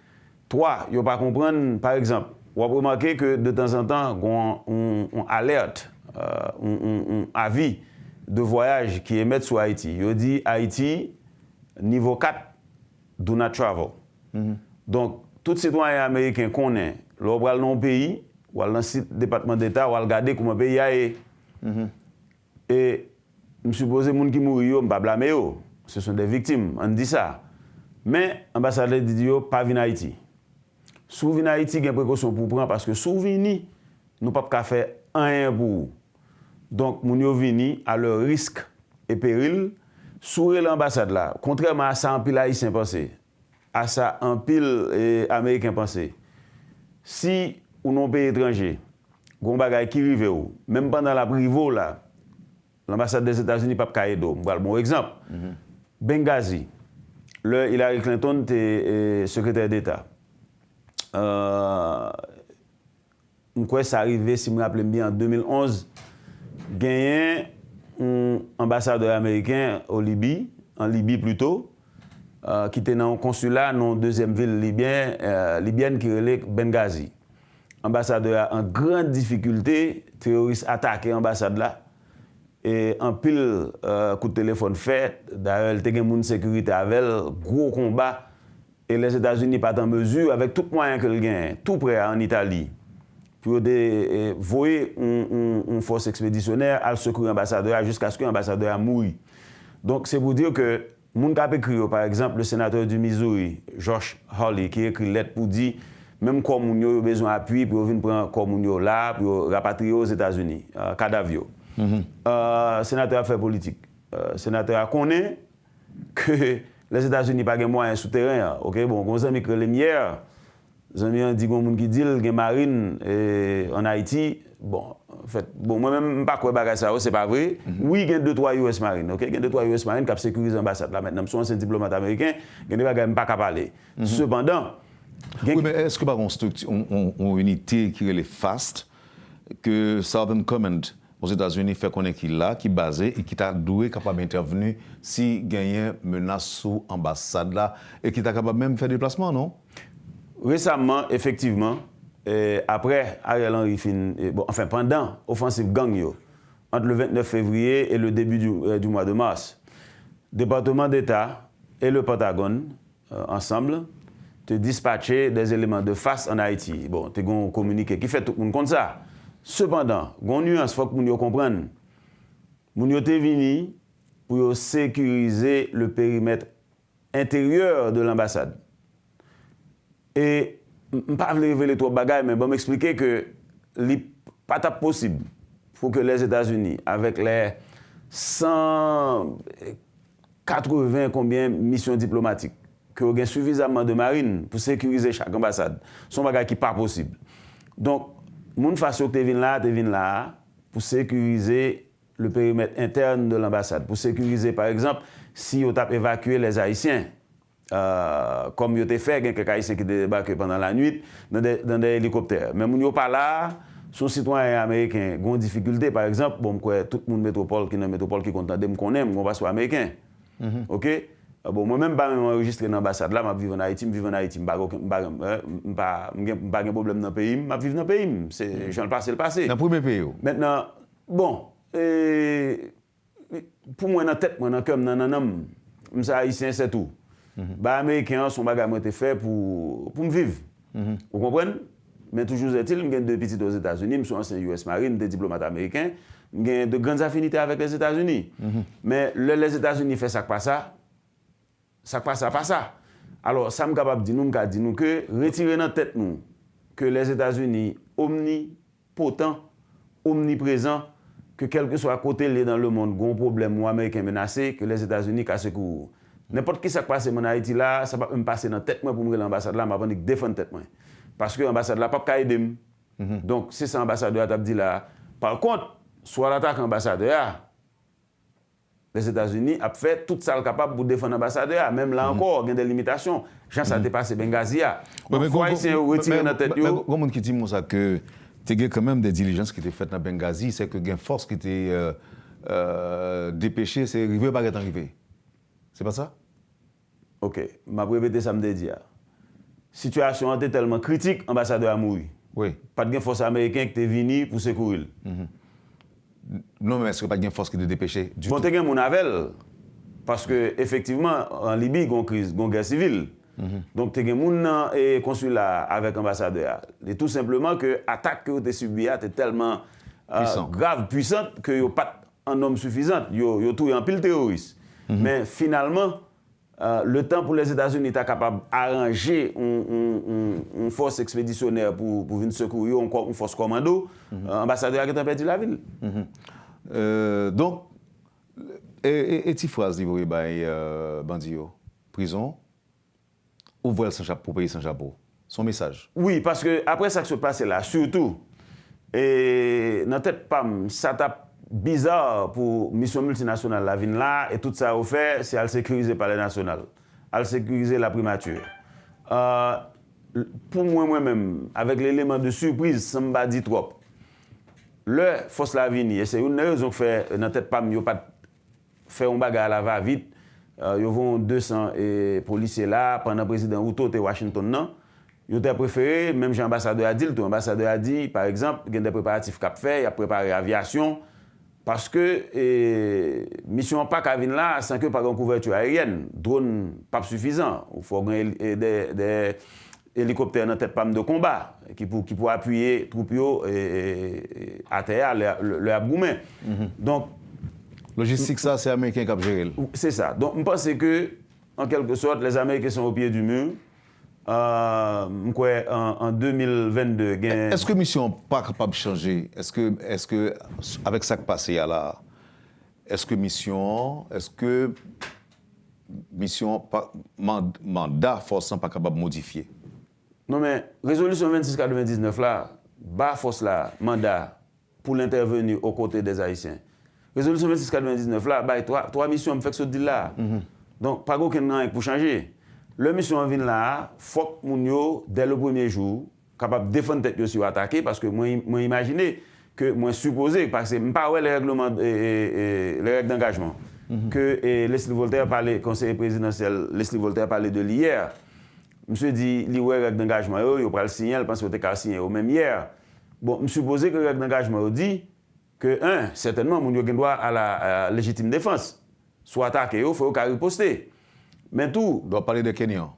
3, ils ne pas comprendre, par exemple, on va remarquer que de temps en temps, on alerte, on avis de voyage qui émettent sur Haïti. Il dit Haïti, niveau 4, do not travel. Donc, tout citoyen américain connaît, l'on va dans le pays, ou dans le département d'État, ou regarder comment le pays est. Et je suppose que les gens qui mourent, je ne vais pas blâmer. Ce sont des victimes, on dit ça. Mais l'ambassadeur dit pas venir à Haïti. Si vous venez à Haïti, il y a une précaution pour prendre, parce que si vous venez, nous ne pouvons pas faire rien pour vous. Donc, nous venons à leur risque et péril, sur l'ambassade là. Contrairement à ça, un pile haïtien pensé, à ça, un pile américain pensé. Si ou non pays étranger, gon bagay qui rive ou, même pendant la privo là, l'ambassade des États-Unis pas cahier d'eau. Bon exemple. Benghazi. Hillary Clinton était secrétaire d'État. Je crois que ça arrivé, si je me rappelle bien, en 2011, gagné un ambassadeur américain en Libye plutôt, qui était dans un consulat dans la deuxième ville libyenne qui est Benghazi. L'ambassadeur a en grande difficulté, terroriste attaqué l'ambassade là. et en pile coup de téléphone fait, d'ailleurs, il y a une sécurité avec elle, gros combat, et les États-Unis pas en mesure, avec tout moyen que le gagne, tout prêt en Italie, pour voyer une force expéditionnaire à secourir l'ambassadeur jusqu'à ce que l'ambassadeur mouille. Donc, c'est pour dire que, moun kap écrit, par exemple, le sénateur du Missouri, Josh Hawley, qui écrit une lettre pour dire, même quand moun yo besoin d'appui, pour venir prendre comme moun yo là, pour rapatrier aux États-Unis, cadavre. Sénateur affaires politiques. Sénateur connaît que les États-Unis pas de moyens souterrains. OK, bon, comme ça, mais que les mières, les amis dit qu'on qui dit qu'il y a marine en Haïti. Bon, en fait, bon, moi-même, pas quoi bagage ça, c'est pas vrai. Oui, il y a 2-3 US Marines, OK? Il y a 2-3 US Marines qui ont sécurisé l'ambassade là maintenant. Je suis un diplomate américain, il y a des bagages pas qu'à parler. Cependant, oui, mais est-ce que par une unité qui est FAST, que Southern Command aux États-Unis fait connaître qu'il là, qui est basé et qui t'a doué capable d'intervenir si gagne menace sous ambassade là et qui t'a capable même faire déplacement, non? Récemment, effectivement, après Ariel Henry pendant l'offensive gang yo, entre le 29 février et le début du mois de mars, le département d'État et le Pentagone, ensemble, te dispatché des éléments de face en Haïti. Bon, tu as communiqué qui fait tout le monde comme ça. Cependant, il y a une nuance, il faut que vous compreniez. Vous êtes venu pour sécuriser le périmètre intérieur de l'ambassade. Et je ne vais pas révéler trop de bagages, mais je vais m'expliquer que ce n'est pas possible pour que les États-Unis, avec les 180 combien missions diplomatiques, que vous avez suffisamment de marine pour sécuriser chaque ambassade, ce sont des bagages qui ne sont pas possibles. Donc, moun façon que tu viens là pour sécuriser le périmètre interne de l'ambassade, pour sécuriser, par exemple, si on a évacué les Haïtiens, comme il a fait, il y a quelques Haïtiens qui débarquent pendant la nuit dans des hélicoptères. Mais moun yo pas là, son citoyen américain ont difficulté, par exemple, bon, tout le monde métropole qui est dans métropole qui content de me connaître, mon passeport américain. OK? Bon, moi-même, je suis enregistré dans l'ambassade là, je vis en Haïti, je n'ai pas de problème dans le pays, je vis dans le pays. C'est le passé. Dans le premier pays. Maintenant, bon, pour moi, dans la tête, dans le cœur, je suis haïtien, c'est tout. Les Américains, son bagage a été fait pour me vivre. Vous comprenez? Mais toujours est-il, j'ai deux petits aux États-Unis, je suis ancien US Marine, des diplomates américains, j'ai de grandes affinités avec les États-Unis. Mais les États-Unis font ça pas ça. Ça passe pas ça. Alors, ça me capable de dire que retirer dans la tête nous que les États-Unis omnipotents, omniprésents, que quel que soit côté dans le monde, un problème ou américain menacé, que les États-Unis cassent court. N'importe qui ça passe en Haïti là, ça va me passer dans la tête moi pour me l'ambassade là, m'a défendre tête moi. Parce que l'ambassade là pas qu'à aider. Donc c'est ça l'ambassadeur t'a dit là. Par contre, soit l'attaque ambassadeur, les États-Unis ont fait tout ça capable pour défendre l'ambassadeur. Même là encore, il y a des limitations. Jean, ça a dépassé Benghazi. Mais c'est retiré dans la tête. Comment qui dit ça que il y a quand même des diligences qui étaient faites dans Benghazi, c'est que il y a une force qui était dépêchée, c'est arrivé par être arrivé. C'est pas ça? OK. Je vais répéter ça me dit. La situation était tellement critique, l'ambassadeur a mouru. Oui. Pas de force américaine qui est venue pour secourir. Non, mais est-ce que pas de force qui est dépêchée du tout? Bon, mon avel, parce que effectivement en Libye, il y a une crise, une guerre civile. Donc, il y a un consulat avec l'ambassadeur. Et tout simplement que l'attaque que vous avez subie est tellement grave, puissante, que vous n'avez pas un homme suffisant. Vous avez tout en pile terroriste. Mais finalement, le temps pour les États-Unis est capable d'arranger une force expéditionnaire pour venir secourir, une force commando, l'ambassadeur a perdu la ville. Donc, et tu phrase dit oui, Bandio, prison, ouvre sans chapeau pour payer sans chapeau. Son message. Oui, parce que après ça qui se passe là, surtout, et dans tête PAM, ça tape bizarre pour mission multinationale la ville là et tout ça au fait, c'est à sécuriser par les nationales, à sécuriser la primature. Pour moi-même, avec l'élément de surprise, ça m'a dit trop. Le force la vini, et c'est une raison que fait dans tête PAM, il n'y a pas fait un bagage à la va-vite. Ils vont 200 policiers là, pendant le président Ruto et Washington, non. Ils ont préféré, même l'ambassadeur a dit, par exemple, il y a des préparatifs qu'il a fait, il a préparé l'aviation. Parce que mission pas qu'à venir là sans que par une couverture aérienne, drone pas suffisant. Il faut des hélicoptères dans tête de combat qui pour appuyer troupes à terre le abgoumen. Donc logistique ça c'est américain qui a géré. C'est ça. Donc je pense que en quelque sorte les Américains sont au pied du mur. En 2022, est-ce que mission pas capable de changer? Est-ce que avec ça qui passe là, est-ce que mission mandat force pas capable de modifier? Non mais résolution 2699 là, bas force là mandat pour l'intervenir aux côtés des Haïtiens. Résolution 2699 là, bah trois missions me fait ce deal là. Donc pas aucun rien pour changer. Le mission en vient là, faut que Mounio, dès le premier jour, capable de défendre tête sur attaquer, parce que moi imaginez que moi supposé, parce que je ne sais pas les règlements, les règles d'engagement, que Leslie Voltaire parlait, conseiller présidentiel, Leslie Voltaire parlait de l'hier. Monsieur dit, les règles d'engagement, il va le signer, je pense que vous avez signé au même hier. Bon, je suppose que les règles d'engagement dit que, certainement, Mounio a droit à la légitime défense. Soit attaqué, il faut qu'il riposter. Mais tout. On doit parler de Kenya.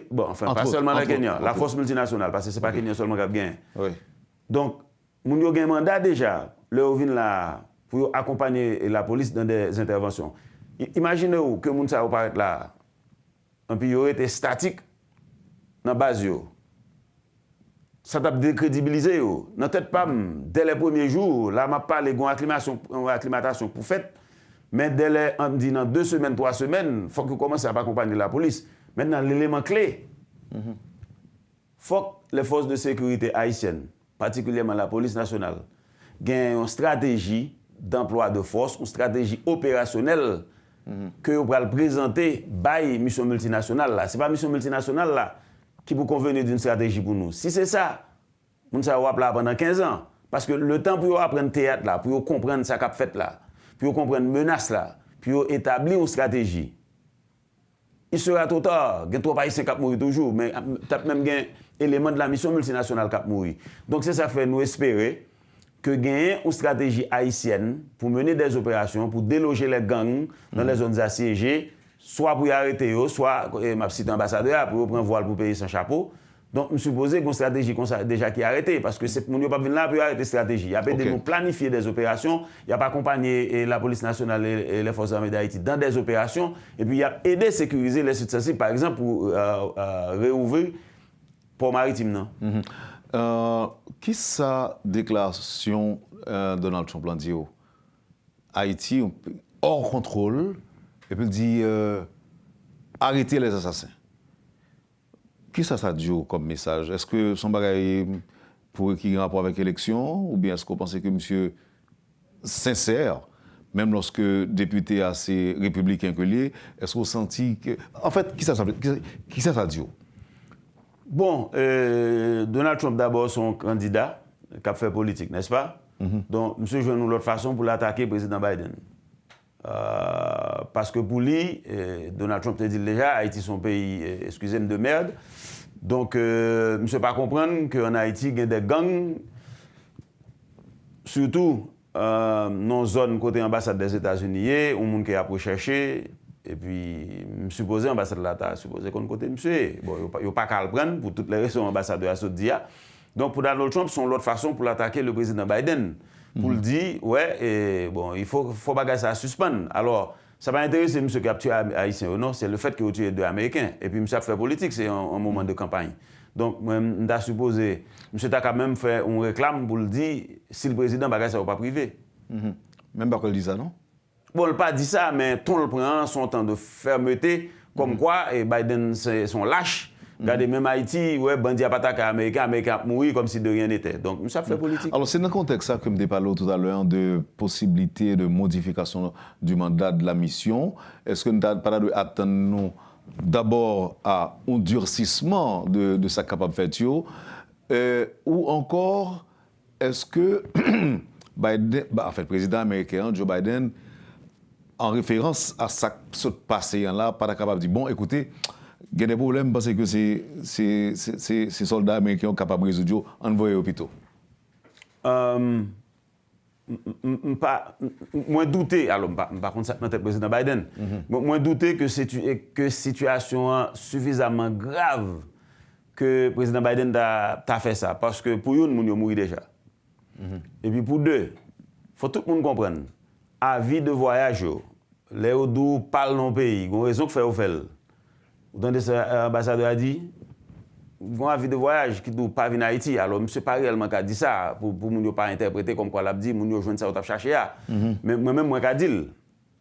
Bon, enfin, pas seulement de Kenya, la force multinationale, parce que ce n'est pas Kenya seulement qui a gagné. Oui. Donc, nous avons un mandat déjà, le vient là, pour accompagner la police dans des interventions. Imaginez-vous que nous avons paraître là, un pays aurait été statique dans la base. Ça t'a décrédibilisé. Dans tête pas, dès les premiers jours, là, je parle de acclimatation pour fait. Mais dès on dit dans 2 semaines, 3 semaines, il faut que commence à accompagner la police. Maintenant, l'élément clé, il faut que les forces de sécurité haïtiennes, particulièrement la police nationale, aient une stratégie d'emploi de force, une stratégie opérationnelle que vous allez présenter par la mission multinationale. Ce n'est pas la mission multinationale là, qui vous convenir d'une stratégie pour nous. Si c'est ça, nous allons appeler pendant 15 ans. Parce que le temps pour apprendre le théâtre, là, pour comprendre ce qu'a fait là, pour comprendre menace là, pour établir une stratégie. Il sera trop tard. Il y a 3 Haïtiens qui mourent toujours, mais il y a même un élément de la mission multinationale qui mourent. Donc c'est ça qui fait nous espérer que gagner une stratégie haïtienne pour mener des opérations, pour déloger les gangs dans les zones assiégées, soit pour y arrêter, soit, ma petite ambassadeur, pour prendre voile pour payer son chapeau. Donc, je suppose qu'une stratégie déjà qui est arrêtée, parce que c'est mon pas venir là pour arrêter la stratégie. Il y a pas de nous planifier des opérations, il n'y a pas accompagné la police nationale et les forces armées d'Haïti dans des opérations, et puis il y a aidé à sécuriser les sites sensibles, par exemple, pour réouvrir port maritime. Qui sa déclaration Donald Trump l'a dit? Haïti hors contrôle, et puis il dit arrêtez les assassins. Qui ça dit comme message? Est-ce que son bagage pour qu'il y ait un rapport avec l'élection, ou bien est-ce que vous pensez que monsieur sincère, même lorsque député assez républicain que lui, est-ce que vous sentez que... En fait, qui ça dit? Bon, Donald Trump d'abord son candidat, qui a fait politique, n'est-ce pas? Donc, monsieur joue nous l'autre façon pour l'attaquer, président Biden. Parce que pour lui, Donald Trump te dit déjà, Haïti son pays, excusez-moi, de merde. Donc, je ne sais pas comprendre qu'en Haïti, il y a des gangs, surtout dans la zone côté ambassade des États-Unis, où il y a des gens qui ont recherché. Et puis, je suppose l'ambassade de l'État, supposé qu'on côté monsieur. Bon, il n'y a pas qu'à le prendre pour toutes les raisons ambassadeurs à Saudia. Donc, pour Donald Trump, c'est l'autre façon pour l'attaquer le président Biden. Pour le dire, ouais, et bon, il faut bagager ça à suspendre. Alors, ça va intéresser M. qui a tué Haïtien ou non, c'est le fait qu'il a tué 2 Américains. Et puis, M. a fait politique, c'est un moment de campagne. Donc, je suis supposé, M. a quand même fait une réclame pour le dire si le président bagage ça ou pas privé. Même pas qu'il dit ça, non? Bon, il n'a pas dit ça, mais tout le prend son temps de fermeté, comme quoi, et Biden, sont lâches. Regardez, même Haïti, ouais, bandit a pas attaqué Américain a mouru comme si de rien n'était. Donc, ça fait politique. Alors, c'est dans le contexte ça que je parlé tout à l'heure de possibilité de modification du mandat de la mission. Est-ce que nous n'avons pas d'attendre d'abord à un durcissement de sa capacité ou encore, est-ce que Biden, le président américain, Joe Biden, en référence à ce passé-là, pas capable de dire, bon, écoutez, il y a des problèmes parce que ces soldats américains sont capables de résoudre en voyant hôpitaux. moins douté, alors par contre ça dans tête président Biden, moins douté que situation suffisamment grave que le président Biden a fait ça. Parce que pour une, moun yo mouri déjà. Et puis pour deux, il faut tout le monde comprendre. Avis de voyage, les Odou parlent dans le pays, ils ont raison de faire au fait. Vous entendez ça, l'ambassadeur a dit, ils ont avis de voyage qui ne pas venir en Haïti. Alors, M. pas réellement qui a dit ça, pour ne pas interpréter comme quoi l'a dit, moun yo joindre ça ou chercher. Mais moi-même, moi, qui dit,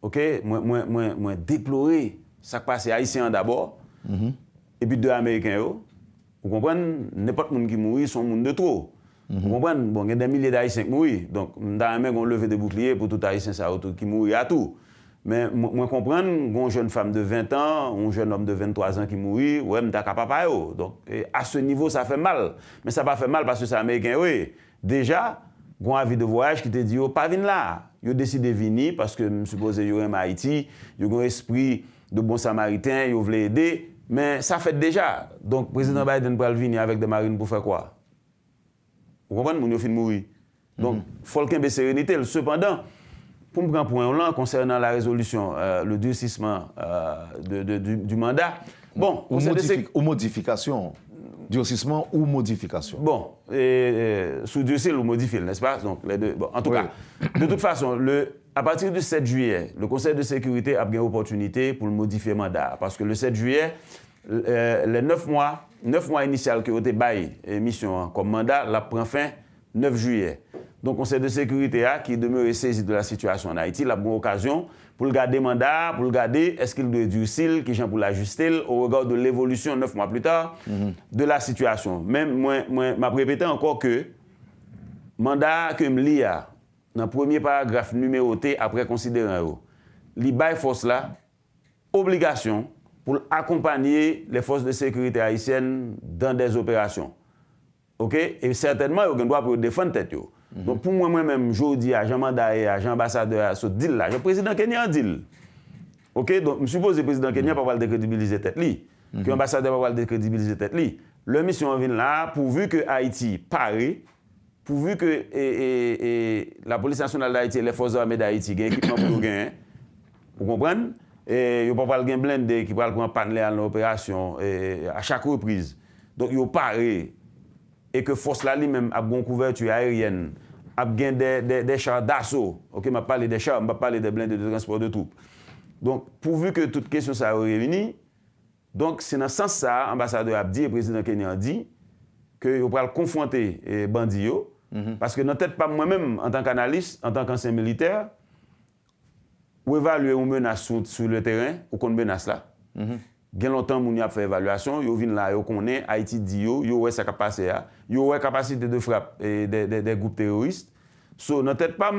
ok, moi déplorer ça qui passe haïtien d'abord, et puis deux Américains. Vous comprenez? N'importe qui qui mourit sont monde de trop. Vous comprenez? Bon, il y a des milliers d'Haïtiens qui mourent. Donc, dans la main, on levait des boucliers pour tout Haïtien qui mourit à tout. Mais moi, comprends, une jeune femme de 20 ans, un jeune homme de 23 ans qui mourit, ouais, je suis capable. Donc, à ce niveau, ça fait mal. Mais ça n'a pas fait mal parce que c'est américain, oui. Déjà, il y a un avis de voyage qui te dit, pas venir là. Ils ont décidé de venir parce que, je suppose, ils ont Haïti, ils ont un esprit de bon samaritain, ils veulent aider. Mais ça fait déjà. Donc, le président Biden peut venir avec des marines pour faire quoi? Vous comprenez? Ils ont fini de mourir. Donc, il faut qu'il y ait sérénité. Cependant, pour me prendre point là, concernant la résolution, le durcissement du mandat, bon, ou modification. Durcissement ou modification. Bon, sous durcir ou modifier, n'est-ce pas? Donc, les deux. Bon, en tout cas, de toute façon, à partir du 7 juillet, le Conseil de sécurité a bien l'opportunité pour le modifier le mandat. Parce que le 7 juillet, les 9 mois initiaux qui ont été baillés, mission comme mandat, la prend fin 9 juillet. Donc, le Conseil de sécurité qui demeure saisi de la situation en Haïti, la bonne occasion pour le garder mandat, pour le garder, est-ce qu'il doit durcir, qui pour l'ajuster au regard de l'évolution 9 mois plus tard de la situation. Même moi, m'a répété encore que mandat que me lis dans le premier paragraphe numéroté après considérant li bail force là obligation pour accompagner les forces de sécurité haïtiennes dans des opérations. OK? Et certainement il doit pour défendre tête yo. Donc pour moi-même je dis à Jean Mandat et à Jean ambassadeur ce deal là, le président Kenya deal. OK? Donc je suppose le président Kenya pas décrédibiliser tête li, que l'ambassadeur pas décrédibiliser tête li. Le mission vient là pourvu que Haïti pare, pourvu que la police nationale d'Haïti et les forces armées d'Haïti gagnent équipement pour gagner. Vous comprenez? Et il n'y a pas de blindé qui va prendre panne dans l'opération à chaque reprise. Donc il paré et que force là lui-même a bonne couverture aérienne, a gain des chars d'assaut. OK, m'a parlé des chars, m'a parlé des blindés de transport de troupes. Donc pourvu que toute question ça réunie, donc c'est dans ce sens ça ambassadeur a dit, le président Kenya a dit que il va confronter bandits parce que dans tête pas moi-même en tant qu'analyste, en tant qu'ancien militaire, ou évaluer une menace sur le terrain ou qu'on menace là. Bien longtemps moun y a fait évaluation, yo vinn là yo connaît Haïti dit yo ouais ça capacité là, yo ouais capacité de frappe des groupes terroristes. So dans tête pas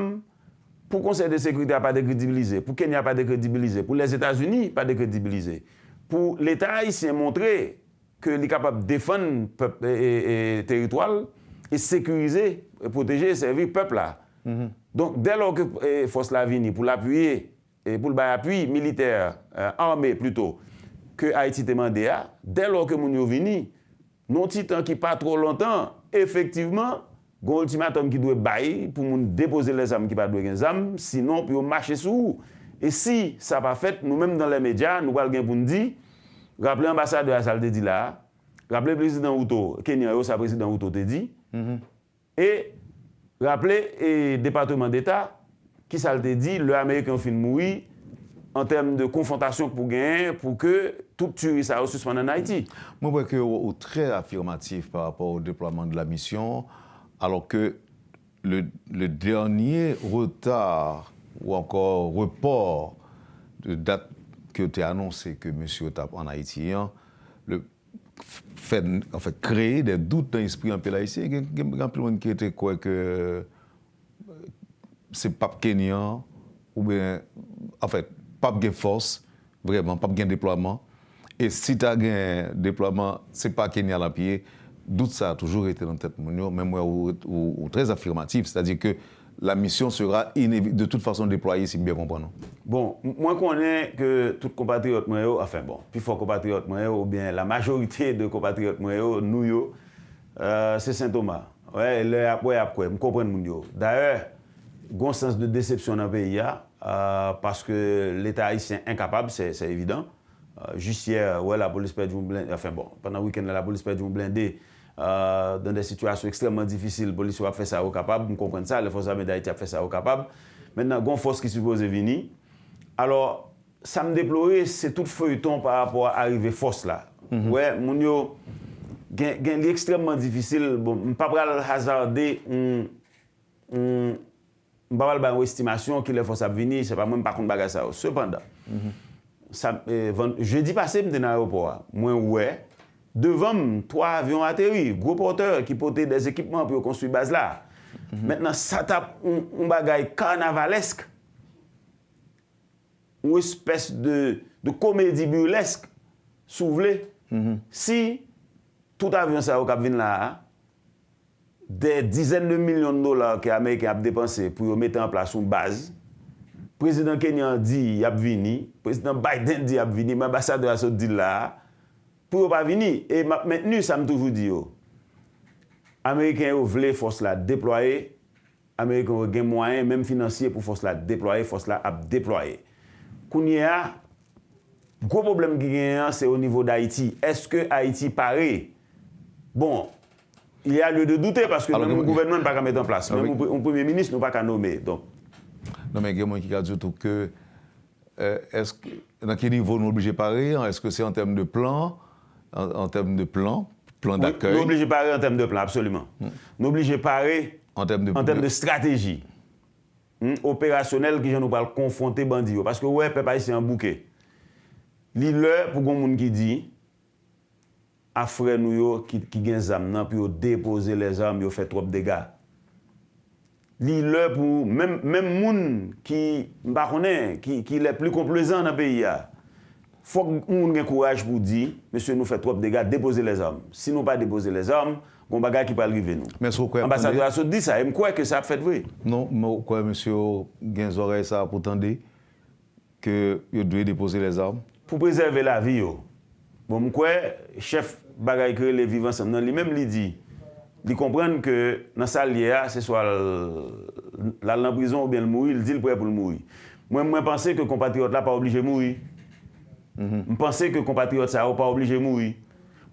pour Conseil de sécurité a pas décrédibilisé, pour Kenya pas décrédibilisé, pour les États-Unis pas décrédibilisé. Pour l'État haïtien montrer que il est capable de défendre peuple et territoire et sécuriser, et protéger et servir le peuple là. Donc, dès lors que force la vini pour l'appuyer, et pour le appui militaire, armé plutôt, que Haïti demandé, dès lors que moun yo vini, non titan qui pas trop longtemps, effectivement, gon ultimatum qui doit bailler pour moun déposer les armes qui pas doit les armes, sinon pour marcher sous. Et si ça pas fait, nous-mêmes dans les médias, nous allons pour nous dire, rappelez l'ambassadeur ça le dit là, rappelez le président Outo, Kenya, ça président Outo te dit, et rappelez le département d'État, qui ça te dit, le Américain fin mourir en termes de confrontation pour gagner, pour que toute tuerie ça suspende en Haïti. Moi, je crois que vous êtes très affirmatif par rapport au déploiement de la mission, alors que le dernier retard ou encore report de date que tu as annoncé que M. Otap en Haïti, fait créer des doutes dans l'esprit en pays haïtien. Il y a plein de gens qui étaient quoi que c'est pas Kenyan ou bien en fait pas de force vraiment pas de déploiement et si tu as un déploiement c'est pas Kenya à pied doute ça a toujours été dans la tête même moi ou très affirmatif, c'est-à-dire que la mission sera de toute façon déployée si bien comprendre. Bon, moi connais que tous les compatriotes enfin bon, plus fort compatriotes ou bien la majorité de compatriotes nous c'est Saint-Thomas. Ouais, après je comprends moun yo. D'ailleurs, un sens de déception dans le pays, parce que l'État haïtien est incapable, c'est évident. Juste hier, ouais, la police perd un blindé, enfin bon, pendant le week-end, la police perd un blindé dans des situations extrêmement difficiles. La police a fait ça au capable, vous comprenez ça, les forces armées d'Haïti ont fait ça au capable. Maintenant, il y a une force qui suppose venir. Alors, ça me déplore, c'est tout feuilleton par rapport à l'arrivée force là. Ouais, mon yo, c'est extrêmement difficile. Bon, je ne peux pas hasarder une estimation que les forces ont venir, c'est pas même pas contre bagage ça. Cependant, jeudi passé, je suis dans l'aéroport. Moi, ouais, devant 3 avions atterris, gros porteurs qui portaient des équipements pour construire base là. Maintenant, ça tape un bagage carnavalesque, une espèce de comédie burlesque, si vous voulez. Si tout avion ça au Cap vient là, des dizaines de millions de dollars que les Américains ont dépensé pour mettre en place une base, le président Kenyan dit qu'il a venu, le président Biden dit qu'il a venu, l'ambassadeur a dit là, pour ne pas venir. Et maintenant, ça me toujours dit, les Américains veulent force la déployer, les Américains ont des moyens, même financiers, pour force la déployer, force la déployer. Kounia, le gros problème qui est, c'est au niveau d'Haïti. Est-ce que Haïti paraît? Bon, il y a lieu de douter parce que le gouvernement n'est pas qu'à mettre en place. Même un premier ministre n'est pas qu'à nommer. Donc. Non, mais il y a quelqu'un qui a dit tout que, est-ce que, dans quel niveau nous obligés de parer? Est-ce que c'est en termes de plan, en termes de plan d'accueil? Nous obligés de parer en termes de plan, absolument. Nous obligés de parer en termes de stratégie opérationnelle qui nous parle confronter bandits. Parce que, ouais, peuple haïtien en bouquet. L'île, pour qu'on monde qui dit, à frère nous qui gagne des armes, puis déposer les armes, ils fait trop de dégâts. L'île pour même monde qui est plus complaisant dans le pays, il faut qu'on ait le courage pour dire, monsieur, nous fait trop de dégâts, déposer les armes. Si nous pas déposer les armes, on va bagage qui peut arriver nous. Mais l'ambassadeur a dit ça, et je crois que ça a fait vrai. Non, mais quoi, monsieur, gagne oreilles ça pour tendre que vous devez déposer les armes? Pour préserver la vie. Bon, quoi, chef bagay que les vivants ensemble, lui-même il dit, il comprend que dans sa liée, c'est soit la prison ou bien le mourir, il dit le prêt pour le mourir. Moi, je pense que les compatriotes là pas obligé de mourir. Je pense que les compatriotes ça pas obligé de mourir.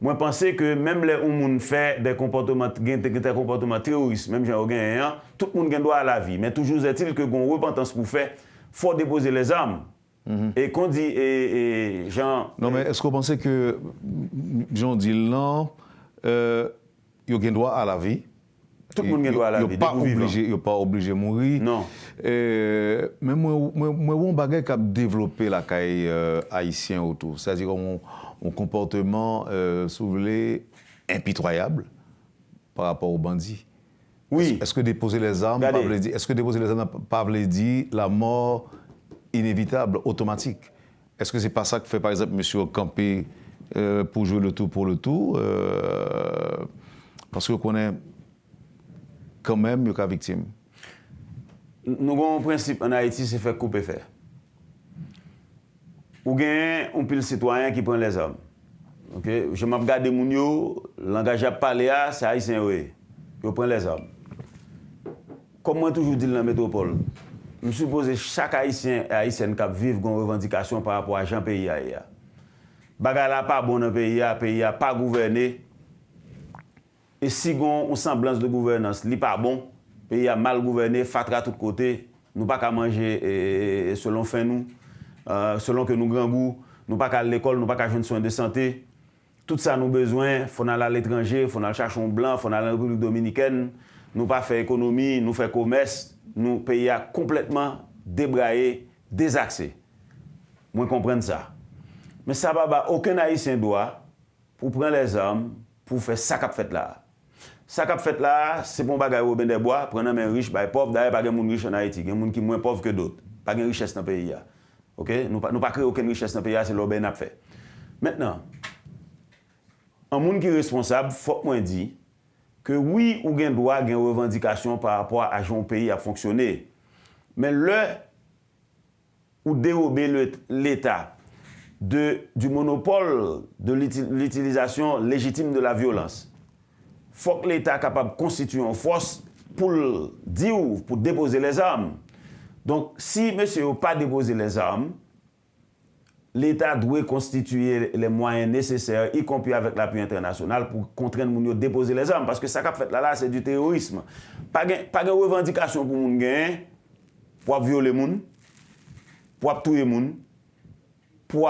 Moi, je pense que même les gens qui font des comportements terroristes, même gens tout le monde a droit à la vie. Mais toujours est-il que qu'on repentance pour faire, faut déposer les armes. Et qu'on dit, Jean... Non, mais est-ce que vous pensez que Jean dit non, il y a droit à la vie? Tout le monde a droit à la vie. Il n'est pas obligé de mourir. Non. Mais moi, un bagage qui a développé la caille haïtien autour, c'est-à-dire un comportement, si vous voulez, impitoyable par rapport aux bandits. Oui. Est-ce que déposer les armes pas veut dire la mort inévitable, automatique? Est-ce que c'est pas ça que fait par exemple M. Campé pour jouer le tout pour le tout? Parce que qu'on est quand même le cas victime. Nous avons un principe en Haïti, c'est faire couper faire. Ou bien un pile citoyen qui prend les armes. Okay? Je m'ai regardé mon yo, langage à parler c'est haïtien qui prend les armes. Comme moi toujours dit dans la métropole, je suppose chaque haïtien et haïtienne qui vivent une revendication par rapport à Jean pays. Bagala pas bon dans le pays, le pays n'a pas gouverné. Et si on a une semblance de gouvernance, il n'est pas bon, le pays a mal gouverné, fatra de tous côtés, nous pas qu'à manger selon fin nous, selon que nous grand goût, nous pas qu'à l'école, nous pas qu'à jouer soins de santé. Tout ça nous besoin, il faut aller à l'étranger, il faut aller chercher un blanc, il faut aller en République dominicaine, nous pas faire économie, nous faire commerce, nous pays a complètement débraillé, désaxé. Moi comprendre ça. Mais ça va aucun haïtien doit pour prendre les armes pour faire ça qu'a fait là. Ça qu'a fait là, c'est pour bagaille Robin des Bois, prendre un riche, bah pauvre, d'ailleurs pas de monde riche en Haïti, il y a des gens qui sont moins pauvres que d'autres. Pas de richesse dans le pays. OK? Nous pas créer aucune richesse dans le pays, c'est l'Obin a fait. Maintenant, un monde qui est responsable, faut moi dire que oui, ou gen droit, gen revendication par rapport à un pays à fonctionner. Mais ou dérober l'État du monopole de l'utilisation légitime de la violence. Il faut que l'État soit capable de constituer une force pour dire, pour déposer les armes. Donc, si monsieur n'a pas déposé les armes, l'État doit constituer les moyens nécessaires, y compris avec l'appui international, pour contraindre les gens à déposer les armes. Parce que ça qu'a fait là, c'est du terrorisme. Pas de revendication pour les gens pour violer les gens, pour tuer les gens, pour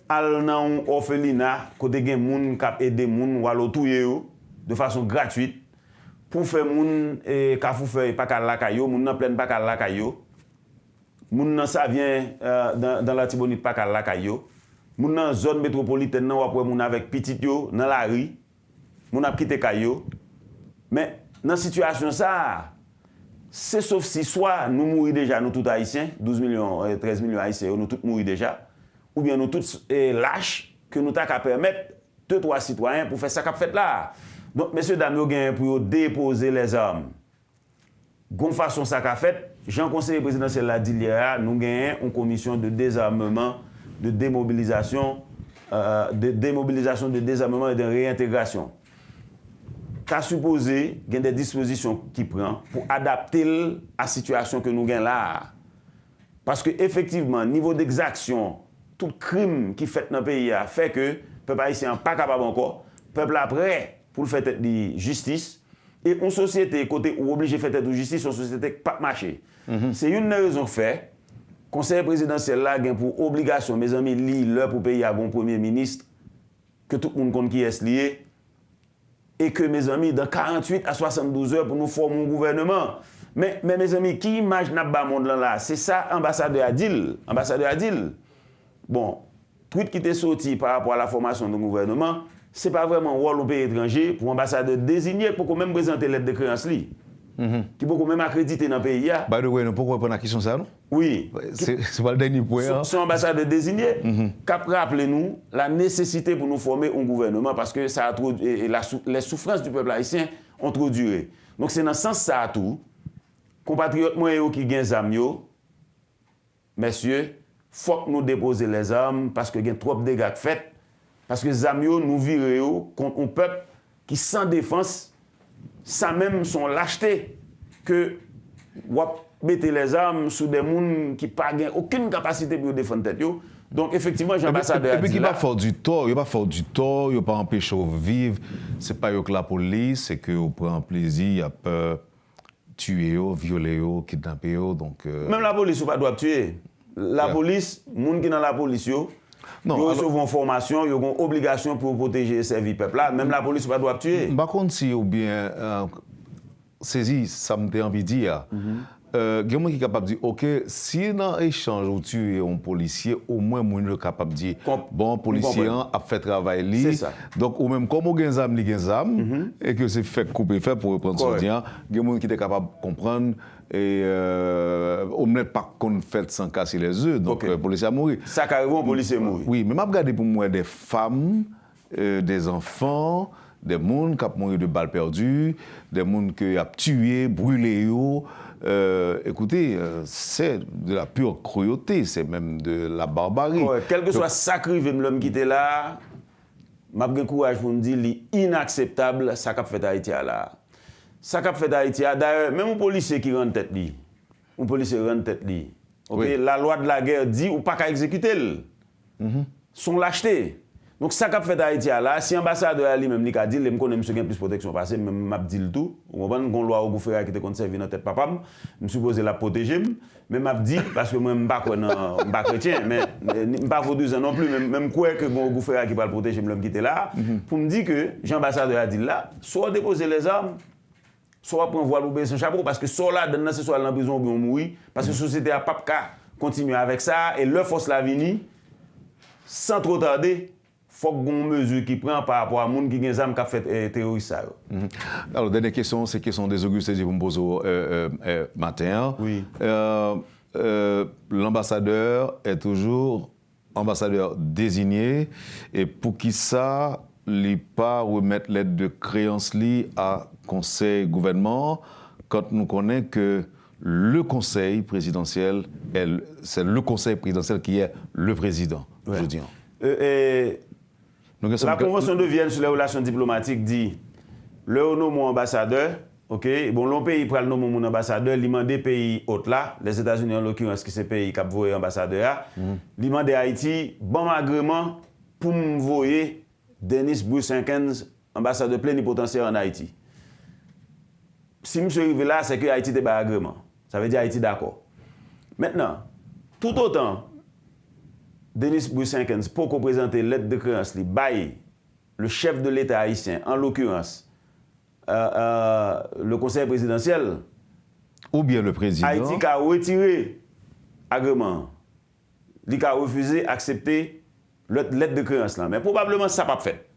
aller dans un orphelinat, côté des gens qui aident les gens ou aller tuer de façon gratuite, pour faire les gens qui font pas qu'à la caillou, les gens plein pas qu'à la caillou. Moun nan ça vient dans la Tibonite pas la caillou. Moun nan zone métropolitaine nan après moun avec petit yo dans la rue. Moun a quitté caillou. Mais dans situation ça c'est sauf si soit nous mourir déjà nous tous haïtiens, 12 millions 13 millions haïtiens nous tous mourir déjà ou bien nous tous lâches que nous t'a qu'à permettre 2-3 citoyens pour faire ça qu'a fait là. Donc messieurs dames yo gagne pour déposer les armes. Gon façon ça qu'a fait Jean conseiller présidentiel l'a dit hier, nous avons une commission de désarmement, de démobilisation, de désarmement et de réintégration. Qu'a supposé qu'il y a des dispositions qui prend pour adapter à la situation que nous avons là. Parce que effectivement, niveau d'exaction, tout crime qui fait dans le pays fait que le peuple haïtien n'est pas capable encore, le peuple après pour le faire de justice. Et une société, côté où obligé de faire de justice, une société qui n'a pas marché. C'est une raison fait. Le conseil présidentiel là a pour obligation, mes amis, l'heure pour payer à bon premier ministre, que tout le monde compte qui est lié, et que mes amis, dans 48 à 72 heures pour nous former un gouvernement. Mais mes amis, qui imagine le monde là? C'est ça, ambassadeur Adil. Ambassadeur Adil. Bon, tweet qui était sorti par rapport à la formation du gouvernement, ce n'est pas vraiment un rôle au pays étranger pour l'ambassadeur désigné pour qu'on même présenter l'aide de créance qui peut même accréditer dans le pays. By the way, pourquoi répondre à la question ça, non? Oui. C'est pas le dernier point. Son ambassadeur désigné, qui rappelé nous la nécessité pour nous former un gouvernement parce que ça a trop, les souffrances du peuple haïtien ont trop duré. Donc c'est dans ce sens ça tout, compatriotes moi qui gagnent les armes, messieurs, il faut que nous déposer les armes parce que il y a trop de dégâts faits. Parce que les armes nous virent contre un peuple qui sans défense, ça même son lâcheté que mettre les armes sur des gens qui n'ont aucune capacité pour défendre tête. Donc effectivement, j'ambassadeur. Et puis qui va faire du tort, il va faire du tort, il va pas empêcher de vivre. C'est pas que la police, c'est que on prend plaisir, il peut tuer, violer, kidnapper. Donc même la police ne doit pas tuer. La police, les gens qui sont dans la police, ils reçoivent une formation, ils ont une obligation pour protéger et servir le peuple. Même la police ne doit pas tuer. Par contre, si ou bien saisi, ça me fait envie de dire. Il y a des gens qui sont capables de dire, OK, si dans l'échange où tu es un policier, au moins, on est capable de dire, bon, policier a fait travail. C'est ça. Donc, ou même comme on a des armes, et que c'est fait couper fait pour reprendre son dia, il y a des gens qui sont capables de comprendre et on n'est pas qu'on fait sans casser les œufs. Donc, le policier a mouru. Ça carrément, le policier mouru. Oui, mais je regarde pour moi des femmes, des enfants, des gens qui ont mouru de balles perdues, des gens qui ont tué, brûlé. Écoutez, c'est de la pure cruauté, c'est même de la barbarie. Quel que soit sacrifié l'homme qui était là, je courage pour me dire c'est inacceptable ça qu'a fait Haïti là. Ça qu'a fait Haïti d'ailleurs, même un policier qui rentre tête li. Un policier rentre tête li. Okay? Oui. La loi de la guerre dit ou pas qu'à exécuter. Son lâcheté. Donc ça qu'a fait Haïti là, si l'ambassadeur lui-même lui a dit, je connais monsieur qui a plus protection parce que même m'a dit le tout. On va une loi au gouvernement qui était conservé dans tête papa, je suppose la protéger, mais m'a dit parce que moi je suis pas chrétien, mais pas vaudou non plus, même quoi que le gouvernement qui va le protéger l'homme qui était là, pour me dire que Jean-ambassadeur a dit là, soit déposer les armes, soit prendre voile ou baisser son chapeau parce que soit là dans ce soit en prison ou bien mourir parce que la société a pas continuer avec ça et leur force la venir sans trop tarder. Il faut qu'il y ait une mesure qui prend par rapport à gens qui ont des armes qui ont fait terroriste. Alors, dernière question, c'est la question des Augustes que vous me posez matin. Oui. L'ambassadeur est toujours ambassadeur désigné. Et pour qui ça, il ne pas remettre l'aide de créance à conseil gouvernement quand nous connaissons que le conseil présidentiel, c'est le conseil présidentiel qui est le président, je dis. La Convention de Vienne sur les relations diplomatiques dit le nommé ambassadeur OK, bon, l'on pays pour le nommer mon ambassadeur, il demande des pays autres là, les États-Unis en l'occurrence, qui c'est pays qui a envoyé ambassadeur, il demande à Haïti, bon agrément pour m'envoyer Denis Bruce-Hankins, ambassadeur plénipotentiaire en Haïti. Si monsieur arrive là, c'est que Haïti n'est pas agrément. Ça veut dire Haïti d'accord. Maintenant, tout autant, Denis Bruce-Hankins, pour qu'on présente lettre de créance, le chef de l'État haïtien, en l'occurrence, le conseil présidentiel, ou bien le président, Haïti a retiré l'agrément. Il a refusé d'accepter lettre de créance là. Mais probablement, ça n'a pas fait.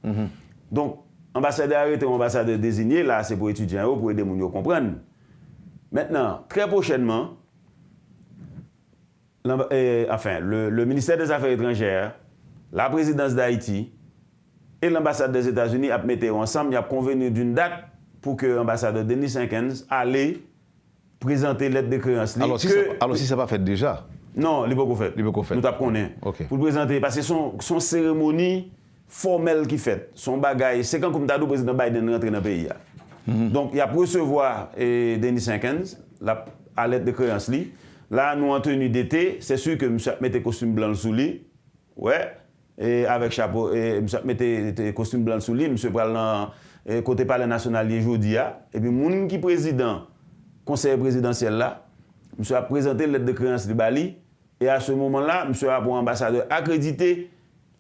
Donc, ambassadeur arrêté ou ambassadeur désigné, là, c'est pour étudiants, pour aider les gens à comprendre. Maintenant, très prochainement, le ministère des Affaires étrangères, la présidence d'Haïti et l'ambassade des États-Unis ont mis ensemble, ils ont convenu d'une date pour que l'ambassadeur Denis Hankins allait présenter lettre de créance. Alors, si ce n'est pas fait déjà? Non, il n'est pas fait. Nous t'apprenons. Okay. Pour le présenter, parce que son cérémonie formelle qui fait, son bagage, c'est quand comme le président Biden rentre dans le pays. Donc, il a pour recevoir Denis Hankins à lettre de créance. Là, nous en tenue d'été, c'est sûr que M. mettait costume blanc sous lui. Ouais. Et avec chapeau, et M. mettait costume blanc sous lui. M. parle côté palais national aujourd'hui. Et puis, moun qui président, conseil présidentiel là, M. a présenté lettre de créance de Bali. Et à ce moment-là, M. a pour ambassadeur accrédité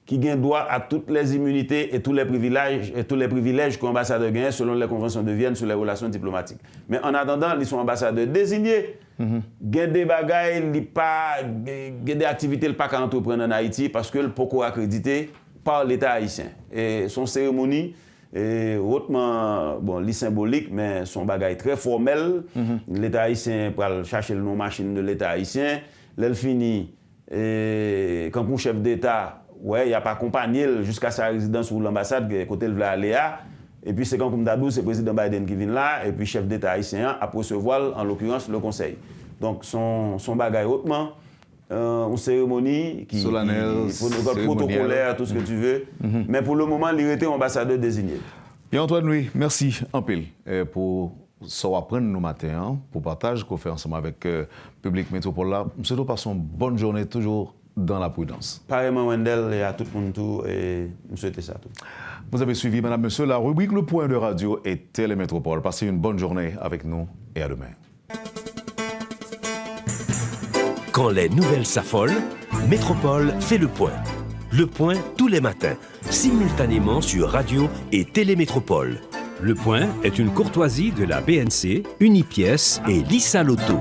qui gagne droit à toutes les immunités et tous les privilèges qu'un ambassadeur gagne selon les conventions de Vienne sur les relations diplomatiques. Mais en attendant, ils sont ambassadeurs désignés. Gagne des bagailles, des activités le pas qu'à entreprendre en Haïti parce que le POCO accrédité par l'État haïtien. Et son cérémonie est hautement symbolique, mais son bagaille très formel. L'État haïtien pour chercher le nom machine de l'État haïtien. L'elle finit quand un chef d'État ouais, il n'y a pas accompagné jusqu'à sa résidence ou l'ambassade, côté le Léa. Et puis c'est quand comme Dadou, c'est le président Biden qui vient là, et puis chef d'État haïtien a recevoir, en l'occurrence, le conseil. Donc son bagage hautement, une cérémonie qui protocolaire, tout ce que tu veux. Mais pour le moment, il était ambassadeur désigné. Et Antoine Louis, merci en pile pour ça apprendre nous matin, pour partager qu'on fait ensemble avec le public métropole là. Nous nous passons une bonne journée toujours dans la prudence. Pareillement, Wendell, et à tout le monde, tout, et je souhaite ça tout. Vous avez suivi, madame, monsieur, la rubrique Le Point de Radio et Télémétropole. Passez une bonne journée avec nous et à demain. Quand les nouvelles s'affolent, Métropole fait le point. Le point tous les matins, simultanément sur Radio et Télémétropole. Le Point est une courtoisie de la BNC, Unipièce et Lisa Lotto.